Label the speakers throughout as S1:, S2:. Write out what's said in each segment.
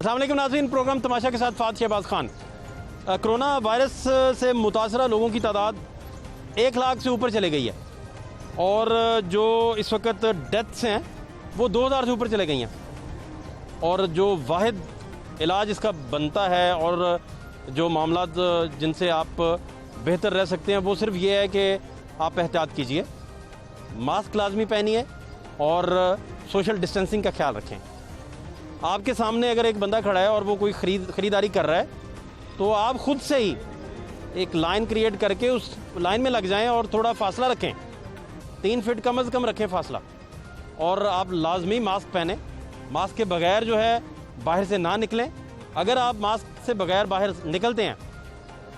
S1: अस्सलाम वालेकुम नाज़रीन, प्रोग्राम तमाशा के साथ फ़ात शहबाज खान। कोरोना वायरस से मुतासरा लोगों की तादाद 1 लाख से ऊपर चले गई है और जो इस वक्त डेथ्स हैं वो 2000 से ऊपर चले गई हैं। और जो वाहिद इलाज इसका बनता है और जो मामला जिनसे आप बेहतर रह सकते हैं वो सिर्फ ये है कि आप एहतियात कीजिए, मास्क लाजमी पहनिए और सोशल डिस्टेंसिंग का ख्याल रखें। आपके सामने अगर एक बंदा खड़ा है और वो कोई ख़रीदारी कर रहा है तो आप ख़ुद से ही एक लाइन क्रिएट करके उस लाइन में लग जाएं और थोड़ा फासला रखें, 3 फीट कम अज़ कम रखें फासला। और आप लाजमी मास्क पहने, मास्क के बगैर जो है बाहर से ना निकलें। अगर आप मास्क से बगैर बाहर निकलते हैं,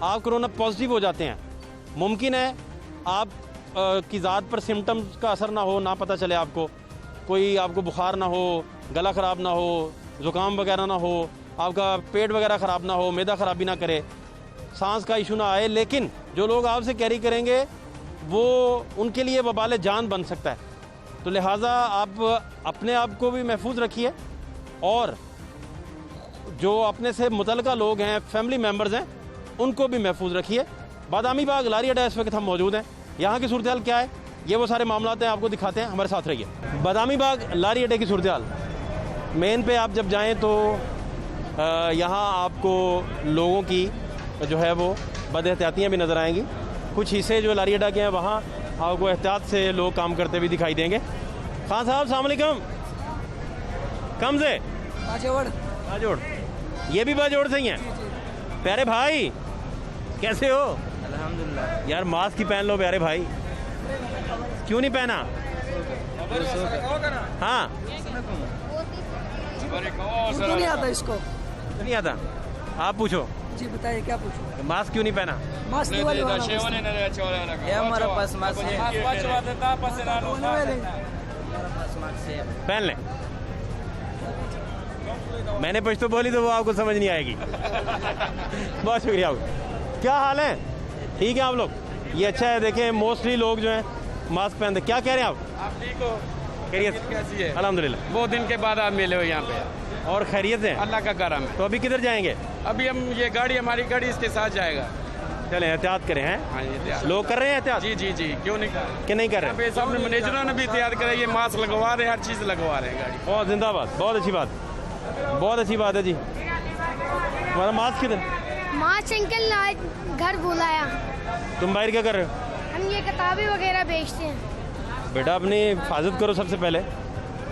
S1: आप कोरोना पॉजिटिव हो जाते हैं, मुमकिन है आप की ज़ात पर सिम्टम्स का असर ना हो, ना पता चले आपको, कोई आपको बुखार ना हो, गला ख़राब ना हो, ज़ुकाम वगैरह ना हो, आपका पेट वगैरह ख़राब ना हो, मैदा ख़राबी ना करे, सांस का इशू ना आए। लेकिन जो लोग आपसे कैरी करेंगे वो उनके लिए वबाल जान बन सकता है। तो लिहाजा आप अपने आप को भी महफूज रखिए और जो अपने से मुतल्लिका लोग हैं, फैमिली मेम्बर्स हैं, उनको भी महफूज रखिए। बादामी बाग लारी अड्डा इस वक्त हम मौजूद हैं। यहाँ की सूरत हाल क्या है, ये वो सारे मामलात हैं, आपको दिखाते हैं, हमारे साथ रहिए। बादामी बाग लारी अड्डे की सूरत हाल मेन पे आप जब जाएँ तो यहाँ आपको लोगों की जो है वो बदएहतियातियाँ भी नज़र आएंगी। कुछ हिस्से जो लारी अड्डा के हैं वहाँ आपको एहतियात से लोग काम करते भी दिखाई देंगे। खान साहब अस्सलाम वालेकुम। कम से बाजोड़, ये भी बाजोड़ से ही हैं। प्यारे भाई कैसे हो?
S2: अल्हम्दुलिल्लाह।
S1: यार मास्क ही पहन लो प्यारे भाई। क्यों नहीं पहना? हाँ
S3: नहीं आता इसको,
S1: नहीं आता। आप पूछो
S3: जी बताइए क्या पूछो।
S1: मास्क क्यों नहीं पहना?
S3: मास्क वाले
S2: ये हमारा पास मास्क है,
S1: पहन लें। मैंने पश्तो बोली तो वो आपको समझ नहीं आएगी। बहुत शुक्रिया आपका। क्या हाल है? ठीक है आप लोग? ये अच्छा है। देखें मोस्टली लोग जो हैं मास्क पहनते। क्या कह रहे हैं
S4: आप ठीक हो?
S1: खैरियत
S4: कैसी है?
S1: अल्हम्दुलिल्लाह।
S4: बहुत दिन के बाद आप मिले हो यहाँ पे।
S1: और खैरियत है?
S4: अल्लाह का करम है।
S1: तो अभी किधर जाएंगे?
S4: अभी हम ये गाड़ी, हमारी गाड़ी इसके साथ जाएगा।
S1: चलें एहतियात करें। हैं
S4: हाँ जी,
S1: लोग कर रहे हैं एहतियात?
S4: जी जी जी, क्यों नहीं
S1: कि नहीं कर
S4: यहाँ
S1: रहे?
S4: पे सामने मैनेजरों ने भी तैयार करा, ये मास्क लगवा रहे हैं, हर चीज़ लगवा रहे हैं गाड़ी।
S1: बहुत जिंदाबाद, बहुत अच्छी बात, बहुत अच्छी बात है जी। तुम्हारा मास्क किधर?
S5: मास्क अंकल आज घर बुलाया।
S1: तुम बाहर क्या कर रहे हो?
S5: हम ये किताबें वगैरह बेचते हैं।
S1: बेटा अपनी हिफाजत करो सबसे पहले।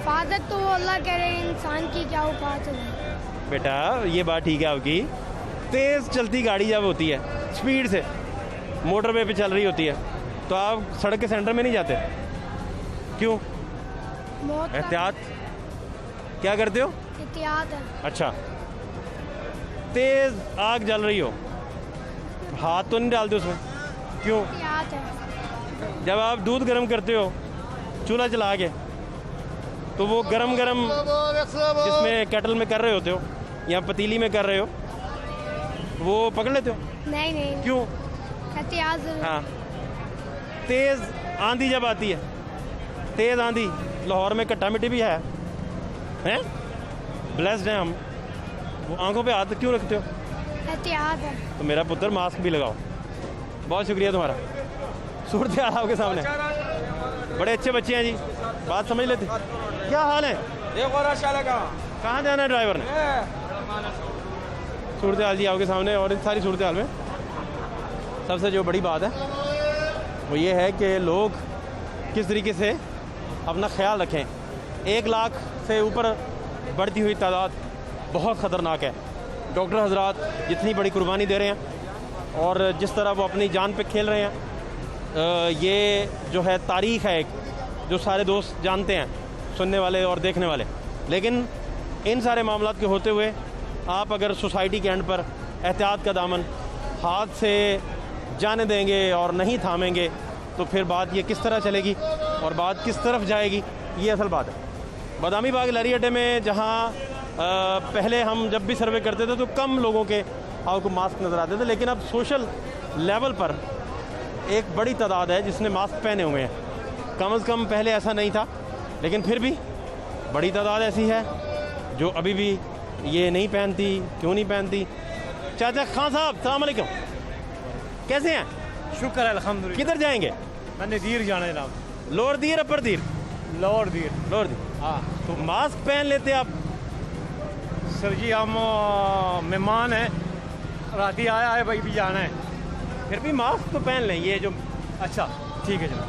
S5: फादत तो वो अल्लाह कह रहे हैं, इंसान की क्या औकात है।
S1: बेटा ये बात ठीक है आपकी, तेज़ चलती गाड़ी जब होती है, स्पीड से मोटरवे पे चल रही होती है, तो आप सड़क के सेंटर में नहीं जाते? क्यों?
S5: मौत का
S1: एहतियात क्या करते हो?
S5: एहतियात है।
S1: अच्छा, तेज़ आग जल रही हो, हाथ तो नहीं डालते उसमें? क्यों?
S5: एहतियात है।
S1: जब आप दूध गर्म करते हो चूल्हा चला के, तो वो गरम गरम जिसमें केटल में कर रहे होते हो या पतीली में कर रहे हो, वो पकड़ लेते हो?
S5: नहीं नहीं,
S1: क्यों?
S5: एहतियात जरूर।
S1: हाँ, तेज़ आंधी जब आती है, तेज़ आंधी, लाहौर में कट्टा मिट्टी भी है, हैं? ब्लेस्ड हैं हम। वो आंखों पे हाथ क्यों रखते हो?
S5: एहतियात है।
S1: तो मेरा पुत्र मास्क भी लगाओ। बहुत शुक्रिया तुम्हारा। सूरत हाल आपके सामने, बड़े अच्छे बच्चे हैं जी, बात समझ लेते। क्या हाल है? कहाँ जाना है ड्राइवर ने? सूरत हाल जी आपके सामने। और इस सारी सूरत हाल में सबसे जो बड़ी बात है वो ये है कि लोग किस तरीके से अपना ख्याल रखें। 1 लाख से ऊपर बढ़ती हुई तादाद बहुत ख़तरनाक है। डॉक्टर हजरात जितनी बड़ी कुर्बानी दे रहे हैं और जिस तरह वो अपनी जान पे खेल रहे हैं, ये जो है तारीख़ है एक, जो सारे दोस्त जानते हैं, सुनने वाले और देखने वाले। लेकिन इन सारे मामलात के होते हुए आप अगर सोसाइटी के एंड पर एहतियात का दामन हाथ से जाने देंगे और नहीं थामेंगे तो फिर बात ये किस तरह चलेगी और बात किस तरफ जाएगी, ये असल बात है। बादामी बाग लारी अड्डे में जहाँ पहले हम जब भी सर्वे करते थे तो कम लोगों के आपको मास्क नज़र आते थे, लेकिन अब सोशल लेवल पर एक बड़ी तादाद है जिसने मास्क पहने हुए हैं। कम से कम पहले ऐसा नहीं था, लेकिन फिर भी बड़ी तादाद ऐसी है जो अभी भी ये नहीं पहनती, क्यों नहीं पहनती? चाचा खान साहब सलाम अलैकुम, कैसे हैं?
S6: शुक्र है अल्हम्दुलिल्लाह।
S1: किधर जाएंगे?
S6: मैंने दीर जाना है जनाब,
S1: लोअर दीर अपर दीर?
S6: लोअर दीर।
S1: लोअर दीर।
S6: हाँ
S1: तो मास्क पहन लेते आप।
S6: सर जी, हम मेहमान हैं, राती आया है भाई भी जाना है।
S1: फिर भी मास्क तो पहन लें, ये जो।
S6: अच्छा ठीक है जनाब।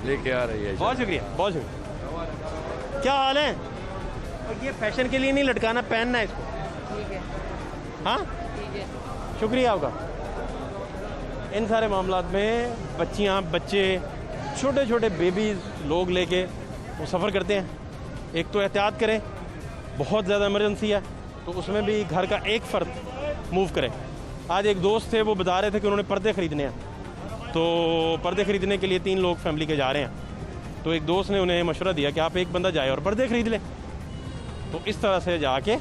S4: लेके आ रही है।
S1: बहुत शुक्रिया, बहुत शुक्रिया। क्या हाल है? और ये फैशन के लिए नहीं लटकाना, पहनना है इसको।
S3: ठीक है,
S1: हाँ
S3: ठीक है।
S1: शुक्रिया आपका। इन सारे मामलात में बच्चियाँ, बच्चे, छोटे छोटे बेबीज लोग लेके वो सफ़र करते हैं। एक तो एहतियात करें, बहुत ज़्यादा इमरजेंसी है तो उसमें भी घर का एक फ़र्द मूव करे। आज एक दोस्त थे, वो बता रहे थे कि उन्होंने पर्दे ख़रीदने हैं, तो पर्दे ख़रीदने के लिए 3 लोग फैमिली के जा रहे हैं। तो एक दोस्त ने उन्हें मशवरा दिया कि आप एक बंदा जाए और पर्दे ख़रीद लें। तो इस तरह से जाके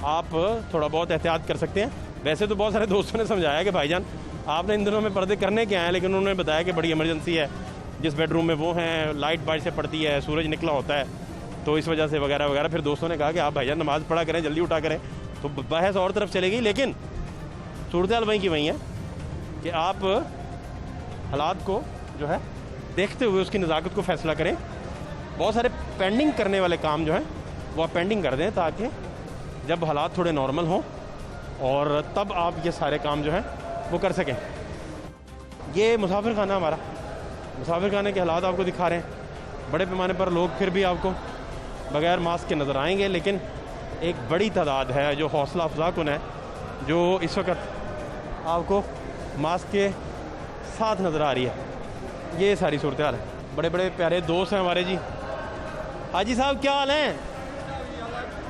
S1: आप थोड़ा बहुत एहतियात कर सकते हैं। वैसे तो बहुत सारे दोस्तों ने समझाया कि भाईजान आपने इन दिनों में पर्दे करने क्या हैं, लेकिन उन्होंने बताया कि बड़ी इमरजेंसी है, जिस बेडरूम में वो हैं लाइट बाहर से पड़ती है, सूरज निकला होता है, तो इस वजह से वगैरह वगैरह। फिर दोस्तों ने कहा कि आप भाईजान नमाज़ पढ़ा करें, जल्दी उठा करें। तो बहस और तरफ चलेगी, लेकिन सूरत हाल वहीं की वहीं है कि आप हालात को जो है देखते हुए उसकी नज़ाकत को फ़ैसला करें। बहुत सारे पेंडिंग करने वाले काम जो हैं वो आप पेंडिंग कर दें, ताकि जब हालात थोड़े नॉर्मल हों और तब आप ये सारे काम जो हैं वो कर सकें। ये मुसाफिर खाना हमारा, मुसाफिर खाने के हालात आपको दिखा रहे हैं। बड़े पैमाने पर लोग फिर भी आपको बग़ैर मास्क के नज़र आएंगे, लेकिन एक बड़ी तादाद है जो हौसला अफजा कुन है, जो इस वक्त आपको मास्क के साथ नज़र आ रही है। ये सारी सूरत हाल है। बड़े बड़े प्यारे दोस्त हैं हमारे जी। हाजी साहब क्या हाल है?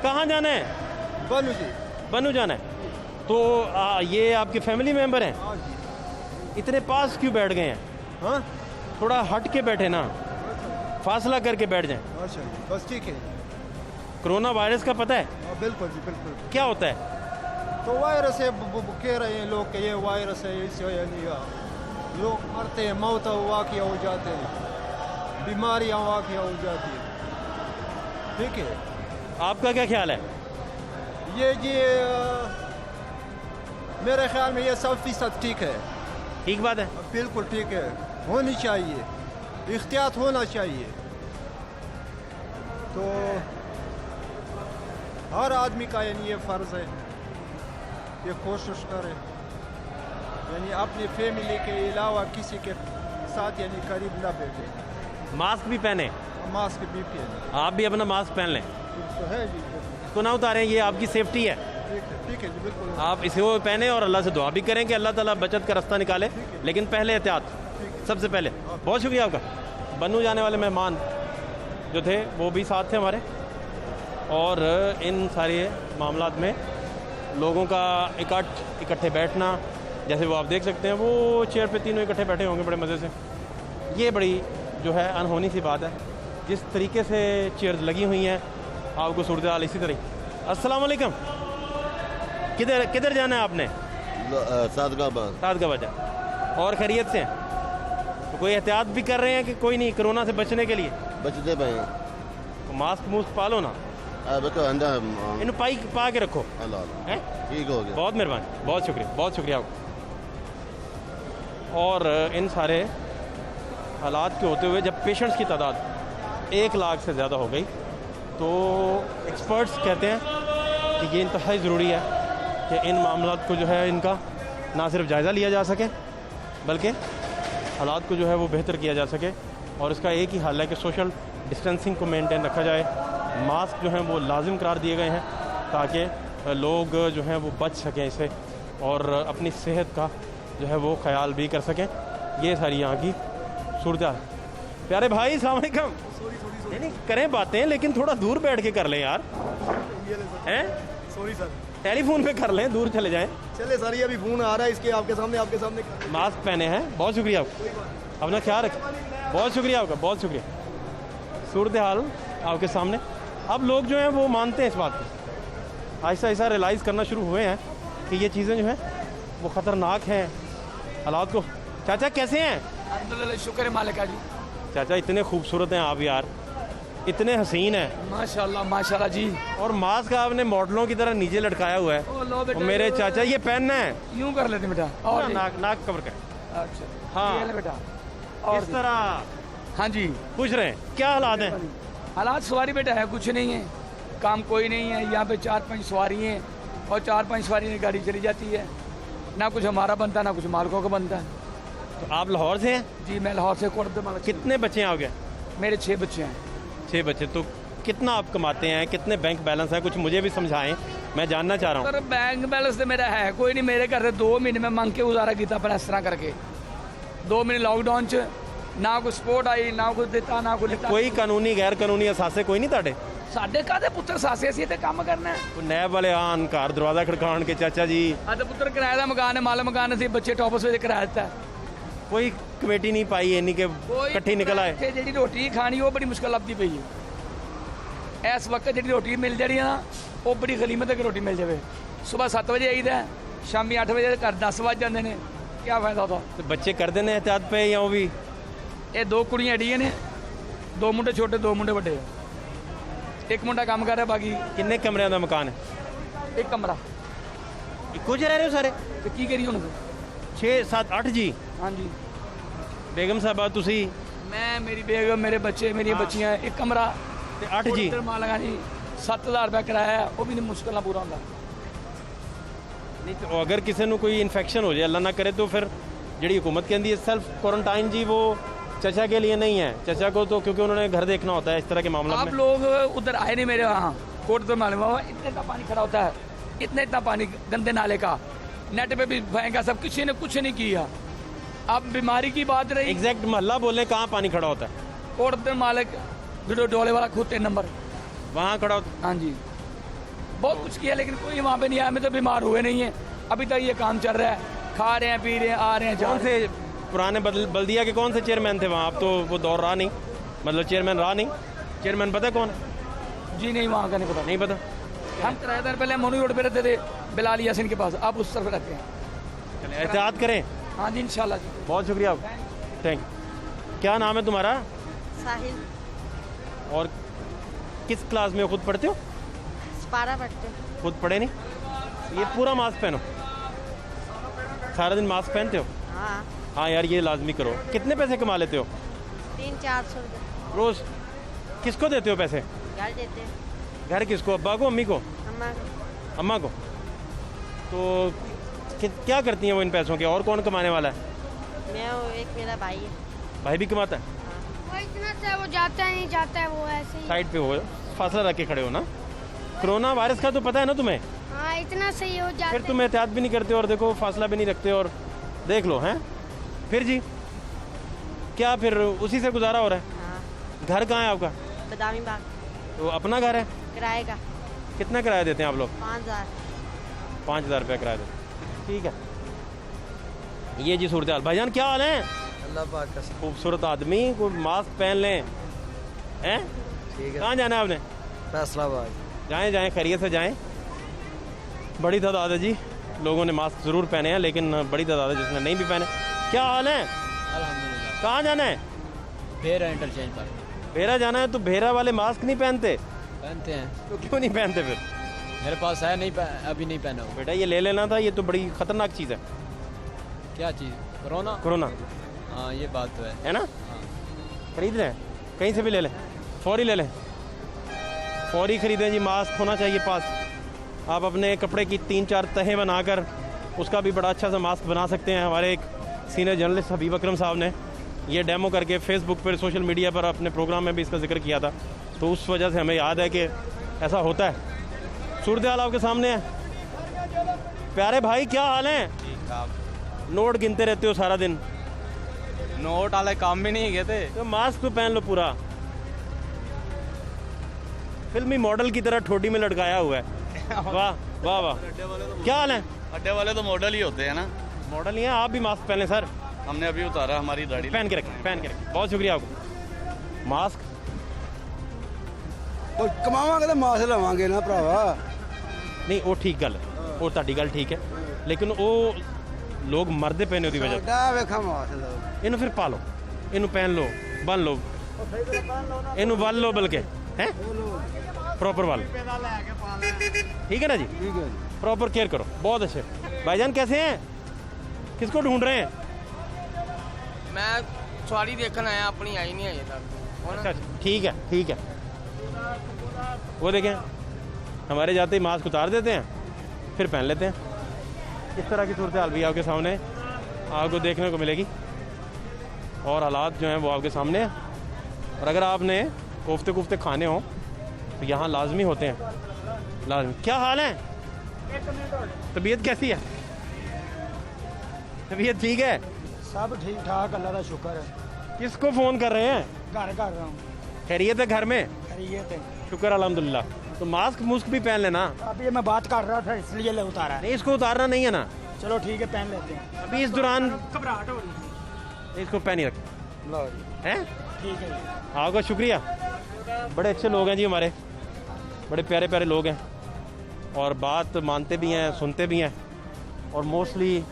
S1: कहाँ जाना है?
S7: बनू जी।
S1: बनू जाना है। तो ये आपके फैमिली मेम्बर हैं?
S7: हाँ जी।
S1: इतने पास क्यों बैठ गए हैं?
S7: हाँ
S1: थोड़ा हट के बैठे ना, फासला करके बैठ जाएं।
S7: अच्छा जी, बस ठीक है।
S1: कोरोना वायरस का पता है?
S7: हाँ, बिल्कुल जी, बिल्कुल।
S1: क्या होता है?
S7: तो वायरस है, कह रहे हैं लोग कि ये वायरस है, इससे यानी लोग मरते हैं, मौत वाक़या हो जाते हैं, बीमारियाँ वाक़या हो जाती हैं। ठीक है,
S1: आपका क्या ख्याल है?
S7: ये जी मेरे ख्याल में ये 100% ठीक है।
S1: ठीक बात है।
S7: बिल्कुल ठीक है, होनी चाहिए, इख्तियात होना चाहिए। तो हर आदमी का यानी ये फ़र्ज़ है कि कोशिश करे, यानी अपनी फैमिली के अलावा किसी के साथ यानी करीब ना बैठे।
S1: मास्क भी पहने,
S7: मास्क भी पहने।
S1: आप भी अपना मास्क पहन लें।
S7: तो है जी,
S1: इसको ना उतारें, ये आपकी सेफ्टी है।
S7: ठीक है जी, बिल्कुल।
S1: आप इसको पहने और अल्लाह से दुआ भी करें कि अल्लाह ताला बचत का रास्ता निकाले, लेकिन पहले एहतियात सबसे पहले। बहुत शुक्रिया आपका। बनू जाने वाले मेहमान जो थे वो भी साथ थे हमारे, और इन सारे मामलात में लोगों का इकट्ठे बैठना, जैसे वो आप देख सकते हैं, वो चेयर पे तीनों इकट्ठे बैठे होंगे बड़े मज़े से। ये बड़ी जो है अनहोनी सी बात है। जिस तरीके से चेयर्स लगी हुई हैं, आपको सूरत हाल इसी तरह। अस्सलाम वालेकुम। किधर किधर जाना है आपने? सादगाबाद। और खैरियत से हैं? तो कोई एहतियात भी कर रहे हैं कि कोई नहीं, कोरोना से बचने के लिए?
S8: बचते पे
S1: तो मास्क मूस्क पा लो ना, इन पा के रखो। हैं?
S8: ठीक हो गया।
S1: बहुत मेहरबानी, बहुत शुक्रिया, बहुत शुक्रिया आपको। और इन सारे हालात के होते हुए जब पेशेंट्स की तादाद 1 लाख से ज़्यादा हो गई, तो एक्सपर्ट्स कहते हैं कि ये इंतहाई ज़रूरी है कि इन मामलात को जो है इनका ना सिर्फ जायज़ा लिया जा सके, बल्कि हालात को जो है वो बेहतर किया जा सके। और इसका एक ही हल है कि सोशल डिस्टेंसिंग को मेंटेन रखा जाए। मास्क जो हैं वो लाजिम करार दिए गए हैं ताकि लोग जो हैं वो बच सकें इससे और अपनी सेहत का जो है वो ख्याल भी कर सकें। ये सारी यहाँ की सूरत हाल। प्यारे भाई अस्सलाम वालेकुम। नहीं करें बातें, लेकिन थोड़ा दूर बैठ के कर लें यार। हैं?
S7: सॉरी सर,
S1: टेलीफोन पे कर लें, दूर चले जाएं।
S7: चले सर, ये अभी फोन आ रहा है इसके आपके सामने।
S1: मास्क पहने हैं। बहुत शुक्रिया आपका, अपना ख्याल रखें। बहुत शुक्रिया आपका, बहुत शुक्रिया। सूरत हाल आपके सामने। अब लोग जो हैं वो मानते हैं इस बात को, आहिस्ता आहिस्ता रियलाइज़ करना शुरू हुए हैं कि ये चीज़ें जो हैं वो ख़तरनाक हैं हालात को। चाचा कैसे हैं?
S2: अल्हम्दुलिल्लाह, शुक्र है मालिक जी।
S1: चाचा इतने खूबसूरत हैं आप यार, इतने हसीन हैं
S2: माशाल्लाह माशाल्लाह जी।
S1: और मास्क आपने मॉडलों की तरह नीचे लटकाया हुआ है।
S2: ओ लो बेटा,
S1: और मेरे चाचा ये पहनना है,
S2: यूं कर लेते बेटा। और
S1: नाक नाक कवर कर।
S2: अच्छा
S1: हाँ।
S2: ये ले बेटा। और
S1: इस तरह
S2: हाँ जी।
S1: खुश रहें। क्या हालात हैं?
S2: हालात सवारी बेटा है कुछ नहीं है, काम कोई नहीं है। यहाँ पे 4-5 सवारी हैं और 4-5 सवारी में गाड़ी चली जाती है। ना कुछ हमारा बनता ना कुछ मालिकों का बनता है।
S1: तो आप लाहौर से हैं?
S2: जी मैं लाहौर से कोट मालिक।
S1: कितने बच्चे हैं आपके?
S2: मेरे 6 बच्चे हैं।
S1: 6 बच्चे। तो कितना आप कमाते हैं, कितने बैंक बैलेंस है, कुछ मुझे भी समझाएं, मैं जानना चाह रहा हूँ।
S2: सर बैंक बैलेंस तो मेरा है कोई नहीं। मेरे घर से 2 महीने में मंग के गुजारा किया अपना इस तरह करके। 2 महीने लॉकडाउन च ना कोई सपोर्ट आई ना कुछ दिता ना कोई लिता।
S1: कोई कानूनी गैर कानूनी असासे कोई नहीं ताड़े?
S2: साडे कादे पुत्र सासे ਅਸੀਂ ਤੇ ਕੰਮ ਕਰਨਾ ਹੈ।
S1: कोई नैब वाले आन घर दरवाजा खड़कान के चाचा जी?
S2: ਅੱਜ ਪੁੱਤਰ ਕਿਰਾਏ ਦਾ ਮਕਾਨ ਹੈ, ਮਾਲ ਮਕਾਨ ਸੀ, ਬੱਚੇ ਟੌਪਸ ਵਿੱਚ ਕਿਰਾਇਆ ਦਿੱਤਾ।
S1: कोई कमेटी नहीं पाई इन्नी के इकट्ठी निकल आए?
S2: ਇੱਥੇ ਜਿਹੜੀ ਰੋਟੀ ਖਾਣੀ ਉਹ ਬੜੀ ਮੁਸ਼ਕਲ ਲੱਭਦੀ ਪਈ ਹੈ। ਇਸ ਵਕਤ ਜਿਹੜੀ ਰੋਟੀ ਮਿਲ ਜਾਣੀ ਆ ਉਹ ਬੜੀ ਗਲੀਮਤ ਹੈ ਕਿ ਰੋਟੀ ਮਿਲ ਜਾਵੇ। ਸਵੇਰ 7 ਵਜੇ ਆਈਦਾ, ਸ਼ਾਮੀ 8 ਵਜੇ ਘਰ 10 ਵਜ ਜਾਂਦੇ ਨੇ। ਕੀ ਫਾਇਦਾ ਉਹਦਾ?
S1: तो बच्चे कर देने एहतियात पे या वो भी?
S2: ਇਹ 2 ਕੁੜੀਆਂ ਐਡੀਆਂ ਨੇ, 2 ਮੁੰਡੇ ਛੋਟੇ 2 ਮੁੰਡੇ ਵੱਡੇ। ਇੱਕ ਮੁੰਡਾ ਕੰਮ ਕਰ ਰਿਹਾ, ਬਾਕੀ
S1: किन्ने कमरियां दा मकान है?
S2: ਇੱਕ ਕਮਰਾ।
S1: कुछ रह रहे हो सारे?
S2: ਤੇ ਕੀ ਕਰੀਏ ਹੁਣ?
S1: 6 7 8 जी।
S2: ਹਾਂਜੀ
S1: बेगम साहबा तुसी
S2: ਮੈਂ ਮੇਰੀ ਬੇਗਮ ਮੇਰੇ ਬੱਚੇ ਮੇਰੀਆਂ ਬੱਚੀਆਂ ਇੱਕ ਕਮਰਾ
S1: ते 8 जी।
S2: ਉਧਰ ਮਾਲਗਾ ਜੀ 7000 ਰੁਪਏ ਕਿਰਾਇਆ ਹੈ, ਉਹ ਵੀ ਨਹੀਂ ਮੁਸ਼ਕਲ ਨਾਲ ਪੂਰਾ ਹੁੰਦਾ।
S1: नहीं तो अगर किसी को कोई इन्फेक्शन हो जाए अल्लाह ना करे तो फिर जी हुकूमत कहती है सेल्फ क्वारंटाइन जी, वो चचा के लिए नहीं है। चचा को तो क्योंकि उन्होंने घर देखना होता है इस तरह के मामला
S2: आप
S1: में।
S2: लोग उधर आए नहीं मेरे वहाँ कोट तो मालूम है इतना इतना पानी खड़ा होता है, इतना पानी गंदे नाले का। नेट पे भी फेंका, सब किसी ने कुछ नहीं किया। अब बीमारी की बात रही,
S1: एग्जैक्ट मोहल्ला बोले कहाँ पानी खड़ा होता है?
S2: कोट मालिक जो डोले वाला खुद 3 नंबर
S1: वहाँ खड़ा होता
S2: हाँ जी। बहुत कुछ किया लेकिन कोई वहाँ पे नहीं आया। मैं तो बीमार हुए नहीं है अभी तक। ये काम चल रहा है, खा रहे हैं पी रहे हैं आ रहे हैं
S1: है।
S2: जा
S1: कौन
S2: रहे हैं।
S1: से पुराने बल्दिया के कौन से चेयरमैन थे वहाँ? अब तो वो दौर रहा नहीं, मतलब चेयरमैन रहा नहीं। चेयरमैन पता है कौन है?
S2: जी नहीं वहाँ का नहीं पता।
S1: नहीं पता।
S2: हम किराएदार पहले मोनी रोड पे रहते थे बिलाल यासिन के पास, अब उस तरफ रहते हैं।
S1: चले एहतियात करें।
S2: हाँ जी इंशाल्लाह जी।
S1: बहुत शुक्रिया, थैंक। क्या नाम है तुम्हारा?
S3: साहिल
S1: और किस क्लास में हो? खुद पढ़ते हो?
S3: 12 बच्चे।
S1: खुद पढ़े नहीं? ये पूरा मास्क पहनो, सारा दिन मास्क पहनते हो?
S3: हाँ
S1: हाँ यार ये लाजमी करो। कितने पैसे कमा लेते हो
S3: 300-400 रुपये
S1: रोज? किसको देते हो पैसे?
S3: घर देते हैं।
S1: घर किसको? अब्बा को, अम्मी को?
S3: अम्मा
S1: अम्मा को। तो क्या करती हैं वो इन पैसों के? और कौन कमाने वाला है?
S3: मैं हूँ, एक मेरा भाई है।
S1: भाई भी कमाता है?
S5: वो इतना सा वो जाता है नहीं जाता है, वो ऐसे ही।
S1: साइड पे हो, फासला रख के खड़े हो ना। कोरोना वायरस का तो पता है ना तुम्हें?
S5: हाँ इतना सही हो जाता
S1: फिर
S5: है।
S1: तुम एहतियात भी नहीं करते और देखो फासला भी नहीं रखते और देख लो हैं। फिर जी क्या फिर उसी से गुजारा हो रहा है?
S3: हाँ
S1: घर कहाँ है आपका?
S3: बदामी बाग
S1: तो अपना घर है?
S3: किराए का
S1: कितना किराया देते हैं आप लोग?
S3: 5000।
S1: 5000 रुपया किराया देते हैं। ठीक है, ये जी सूरत हाल। भाईजान क्या हाल है?
S7: अल्लाह पाक का
S1: खूबसूरत आदमी, कोई मास्क पहन लें हैं।
S7: ठीक
S1: कहाँ जाना है आपने?
S7: फैसलाबाद।
S1: जाएं जाएं, खैरियत से जाएं। बड़ी तादाद है जी, लोगों ने मास्क ज़रूर पहने हैं लेकिन बड़ी तादाद है जिसने नहीं भी पहने। क्या हाल है?
S2: अल्हम्दुलिल्लाह।
S1: कहाँ जाना है?
S2: भेरा इंटरचेंज पर
S1: भेरा जाना है। तो भेरा वाले मास्क नहीं पहनते?
S2: पहनते हैं।
S1: तो क्यों नहीं पहनते फिर?
S2: मेरे पास है नहीं अभी नहीं पहना हूँ।
S1: बेटा ये ले लेना था, ये तो बड़ी ख़तरनाक चीज़ है।
S2: क्या चीज़? कोरोना।
S1: कोरोना
S2: हाँ ये बात तो
S1: है ना। खरीद लें, कहीं से भी ले लें, फौरी ले लें, फौरी ख़रीदें जी। मास्क होना चाहिए पास। आप अपने कपड़े की 3-4 तहें बनाकर उसका भी बड़ा अच्छा सा मास्क बना सकते हैं। हमारे एक सीनियर जर्नलिस्ट हबीब अकरम साहब ने ये डेमो करके फेसबुक पर, सोशल मीडिया पर अपने प्रोग्राम में भी इसका जिक्र किया था, तो उस वजह से हमें याद है कि ऐसा होता है। सूरत हाल आपके सामने है। प्यारे भाई क्या हाल है? नोट गिनते रहते हो सारा दिन?
S2: नोट वाले काम भी नहीं गए थे।
S1: तो मास्क तो पहन लो पूरा। फिल्मी मॉडल की तरह ठोडी में लटकाया हुआ है। वाह वाह वाह, क्या हाल है?
S4: अड्डे वाले तो मॉडल ही होते हैं ना।
S1: मॉडल ही है, आप भी मास्क पहने सर।
S4: हमने अभी उतारा, हमारी दाढ़ी
S1: पहन के रखें, पहन के रखें। बहुत शुक्रिया आपको। मास्क
S7: कमावांगे तो मास्क लवांगे ना भरावा।
S1: नहीं वो ठीक गल है, वो ताड़ी गल ठीक है, लेकिन वो लोग मरदे पहने उसकी वजह
S7: ਡਾ ਵੇਖਾਂ ਮਾਸਕ ਲਾ
S1: इन्हू फिर पा लो, इन्हू पहन लो, बन लो। इन वल लो बल्कि हैं प्रॉपर वल, ठीक है ना जी,
S7: ठीक है
S1: प्रॉपर केयर करो, बहुत अच्छे। भाईजान कैसे हैं, किसको ढूंढ रहे हैं?
S8: मैं सवारी देखने आया, अपनी आई नहीं अजे तक।
S1: अच्छा ठीक है ठीक है। वो देखें हमारे जाते ही मास्क उतार देते हैं फिर पहन लेते हैं। इस तरह की सूरत हाल भी आपके सामने आपको देखने को मिलेगी और हालात जो हैं वो आपके सामने हैं। और अगर आपने कोफ्ते कुफ्ते खाने हों तो यहाँ लाजमी होते हैं, लाजमी। क्या हाल है, तबीयत कैसी है? तबीयत ठीक है?
S6: सब ठीक ठाक, अल्लाह का शुक्र है।
S1: किसको फ़ोन कर रहे हैं?
S6: घर कर रहा हूँ,
S1: खैरियत है घर में?
S6: खैरियत है।
S1: शुक्र अल्हम्दुलिल्लाह। तो मास्क मुस्क भी पहन लेना।
S6: अभी मैं बात कर रहा था इसलिए ले उतारा है।
S1: नहीं इसको उतारना नहीं है ना,
S6: चलो ठीक है, पहन लेते हैं।
S1: अभी इस दौरान
S6: घबराहट हो रही
S1: इसको पहन ही रखें हैं।
S6: ठीक है जी।
S1: आपका शुक्रिया, बड़े अच्छे लोग हैं जी हमारे, बड़े प्यारे प्यारे लोग हैं और बात मानते भी हैं, सुनते भी हैं और मोस्टली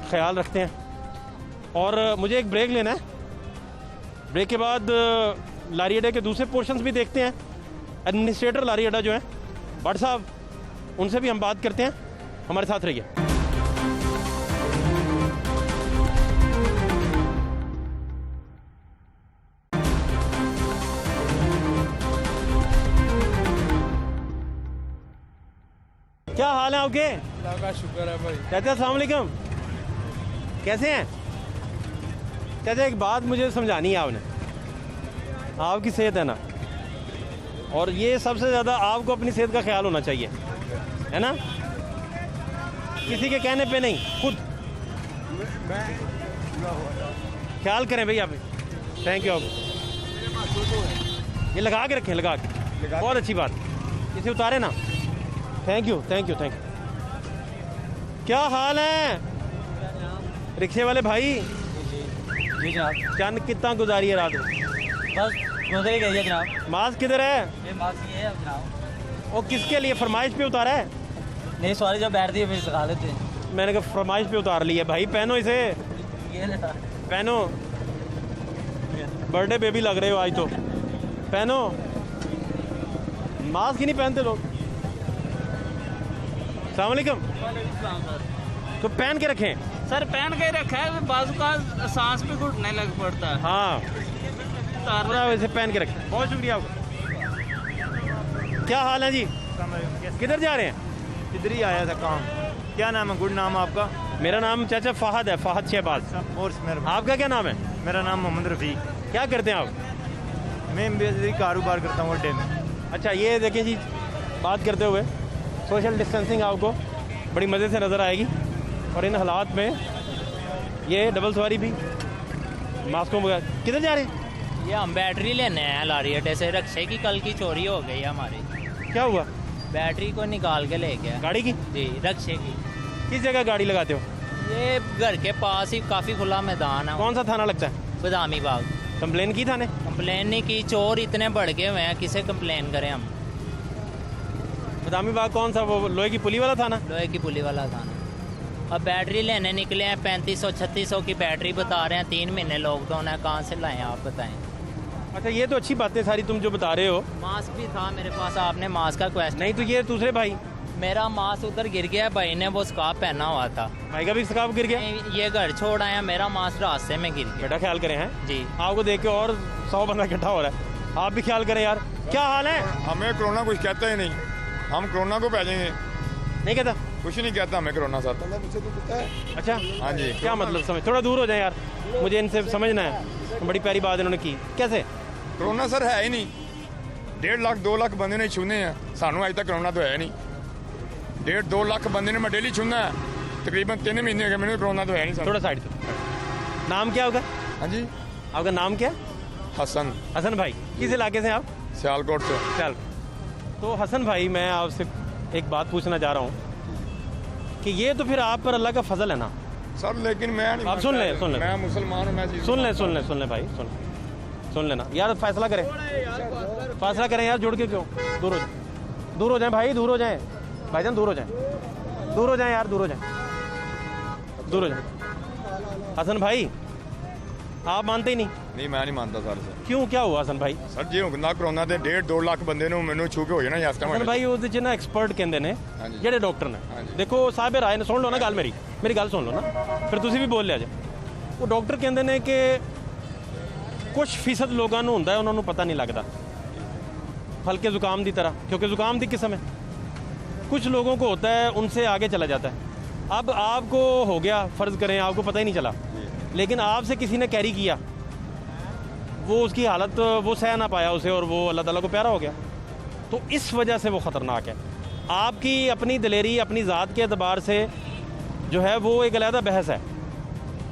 S1: ख्याल रखते हैं। और मुझे एक ब्रेक लेना है, ब्रेक के बाद लारी अड्डे के दूसरे पोर्शंस भी देखते हैं। एडमिनिस्ट्रेटर लारी अड्डा जो है भट्ट साहब, उनसे भी हम बात करते हैं। हमारे साथ रहिए। क्या हाल है आपके?
S6: अल्लाह का शुक्र है भाई।
S1: चाचा अस्सलाम वालेकुम, कैसे हैं? चाचा एक बात मुझे समझानी है आपने, आपकी सेहत है ना, और ये सबसे ज़्यादा आपको अपनी सेहत का ख्याल होना चाहिए, है ना, किसी के कहने पे नहीं, खुद ख्याल करें भाई आप। Thank you. आप ये लगा के रखें, लगा के, बहुत अच्छी बात, इसे उतारे ना। Thank you thank you thank you. क्या हाल है रिक्शे वाले भाई?
S9: जी जनाब,
S1: चंद कितना गुजारी है रात में?
S9: बस गुजर ही गई है जनाब।
S1: मास्क किधर है?
S9: ये मास्क ये है जनाब।
S1: वो किसके लिए, फरमाइश पे उतारा है?
S9: नहीं सवारी जो बैठ दी फिर सिखा लेते हैं।
S1: मैंने कहा फरमाइश पे उतार लिया भाई, पहनो इसे,
S9: ये ले
S1: पहनो, बर्थडे बेबी लग रहे हो आज तो, पहनो। मास्क ही नहीं पहनते लोग। अस्सलाम वालेकुम। तो पहन के रखें
S9: सर, पहन के रखा है, बाजू का सांस पे घुटने लग पड़ता है।
S1: हाँ, पूरा वैसे पहन के रखें। बहुत शुक्रिया आपका। क्या हाल है जी, किधर जा रहे हैं?
S6: इधर ही आया था काम। क्या नाम है, गुड नाम आपका?
S1: मेरा नाम चाचा फ़हद है, फ़हद शहबाज।
S6: और
S1: आपका क्या नाम है?
S6: मेरा नाम मोहम्मद रफ़ीक।
S1: क्या करते हैं आप?
S6: मैं बेसिकली कारोबार करता हूँ अड्डे में।
S1: अच्छा, ये देखें जी, बात करते हुए सोशल डिस्टेंसिंग आपको बड़ी मज़े से नज़र आएगी और इन हालात में ये डबल सवारी भी, मास्कों वगैरह। किधर जा रहे हैं?
S9: ये हम बैटरी लेने हैं लारी अड्डे से, रक्शे की कल की चोरी हो गई है हमारी।
S1: क्या हुआ?
S9: बैटरी को निकाल के ले गया।
S1: गाड़ी की?
S9: जी, रक्शे की।
S1: किस जगह गाड़ी लगाते हो?
S9: ये घर के पास ही काफ़ी खुला मैदान है।
S1: कौन सा थाना लगता है?
S9: बदामी बाग।
S1: कंप्लेन की थाने?
S9: कंप्लेन नहीं की, चोर इतने बढ़ गए हुए हैं, किसे कंप्लेन करें हम।
S1: बदामी बाग कौन सा, वो लोहे की पुली वाला थाना?
S9: लोहे की पुली वाला था ना। अब बैटरी लेने निकले हैं, 3500-3600 की बैटरी बता रहे हैं, 3 महीने लॉकडाउन है, कहाँ से लाएं आप बताएं।
S1: अच्छा, ये तो अच्छी बातें सारी तुम जो बता रहे हो।
S9: मास्क भी था मेरे पास, आपने मास्क का क्वेश्चन।
S1: नहीं तो ये दूसरे भाई,
S9: मेरा मास्क उधर गिर गया, भाई ने वो स्कार्फ पहना हुआ था।
S1: भाई का भी स्कार्फ गिर गया?
S9: नहीं, ये घर छोड़ आया, मेरा मास्क रास्ते में गिर गया।
S1: बेटा ख्याल करें हैं
S9: जी।
S1: आपको देख के और 100 बंदा इकट्ठा हो रहा है, आप भी ख्याल करें यार। क्या हाल है?
S10: हमें कोरोना कुछ कहता ही नहीं, हम कोरोना को पहलेंगे।
S1: नहीं कहता
S10: कुछ नहीं कहता हमें कोरोना साथ।
S1: अच्छा,
S10: हाँ जी।
S1: क्या मतलब, समझ, थोड़ा दूर हो जाए यार, मुझे इनसे समझना है। बड़ी प्यारी बात इन्होंने की। कैसे?
S10: कोरोना सर है ही नहीं, 1.5 लाख 2 लाख बंदे ने छूने हैं, सानू अज तक कोरोना तो है नहीं। 1.5-2 लाख बंदे ने मैं डेली छूना है, तकरीबन 3 महीने हो गए मैंने, कोरोना तो है नहीं सर।
S1: थोड़ा साइड तो। नाम क्या होगा?
S10: हाँ जी,
S1: आपका नाम क्या?
S10: हसन।
S1: हसन भाई, किस इलाके से हैं आप?
S10: सियालकोट से।
S1: चल, तो हसन भाई मैं आपसे एक बात पूछना चाह रहा हूँ कि ये तो फिर आप पर अल्लाह का फजल है ना
S10: सर, लेकिन मैं नहीं,
S1: आप सुन ले
S10: मैं मुसलमान हूँ, मैं
S1: सुन ले भाई, सुन लेना यार, फैसला करें यार, जुड़ के क्यों दूर हो जाए भाई, दूर हो जाए भाईजान, दूर हो जाए यार, दूर हो जाए। हसन भाई, आप मानते ही नहीं।
S10: ਨਹੀਂ ਮੈਂ ਨਹੀਂ ਮੰਨਦਾ ਸਰ
S1: क्यों क्या हुआ हसन भाई?
S10: ਸਰ ਜੇ ਹੁੰਦਾ ਕਰੋਨਾ ਤੇ 1.5-2 ਲੱਖ ਬੰਦੇ ਨੂੰ ਮੈਨੂੰ ਛੂ ਕੇ ਹੋ ਜਾਣਾ ਇਸ ਟਾਈਮ
S1: हसन भाई ਉਹਦੇ ਚ ਨਾ ਐਕਸਪਰਟ ਕਹਿੰਦੇ ਨੇ
S10: ਹਾਂਜੀ।
S1: ਜਿਹੜੇ ਡਾਕਟਰ ਨੇ
S10: ਹਾਂਜੀ।
S1: ਦੇਖੋ ਸਾਹਿਬ ਰਾਏ ਨੇ ਸੁਣ ਲਓ ਨਾ ਗੱਲ ਮੇਰੀ ਗੱਲ ਸੁਣ ਲਓ ਨਾ ਫਿਰ ਤੁਸੀਂ ਵੀ ਬੋਲ ਲਿਆ ਜੇ ਉਹ ਡਾਕਟਰ ਕਹਿੰਦੇ ਨੇ ਕਿ ਕੁਝ ਫੀਸਦ ਲੋਕਾਂ ਨੂੰ ਹੁੰਦਾ ਹੈ ਉਹਨਾਂ ਨੂੰ ਪਤਾ ਨਹੀਂ ਲੱਗਦਾ हल्के जुकाम की तरह क्योंकि जुकाम की किस्म है कुछ लोगों को होता है उनसे आगे चला जाता है अब आपको हो गया फ़र्ज़ करें आपको पता ही नहीं चला लेकिन आपसे किसी ने कैरी किया वो उसकी हालत वो सह ना पाया उसे और वो अल्लाह ताला को प्यारा हो गया तो इस वजह से वो ख़तरनाक है आपकी अपनी दिलेरी अपनी ज़ात के अतबार से जो है वो एक अलहदा बहस है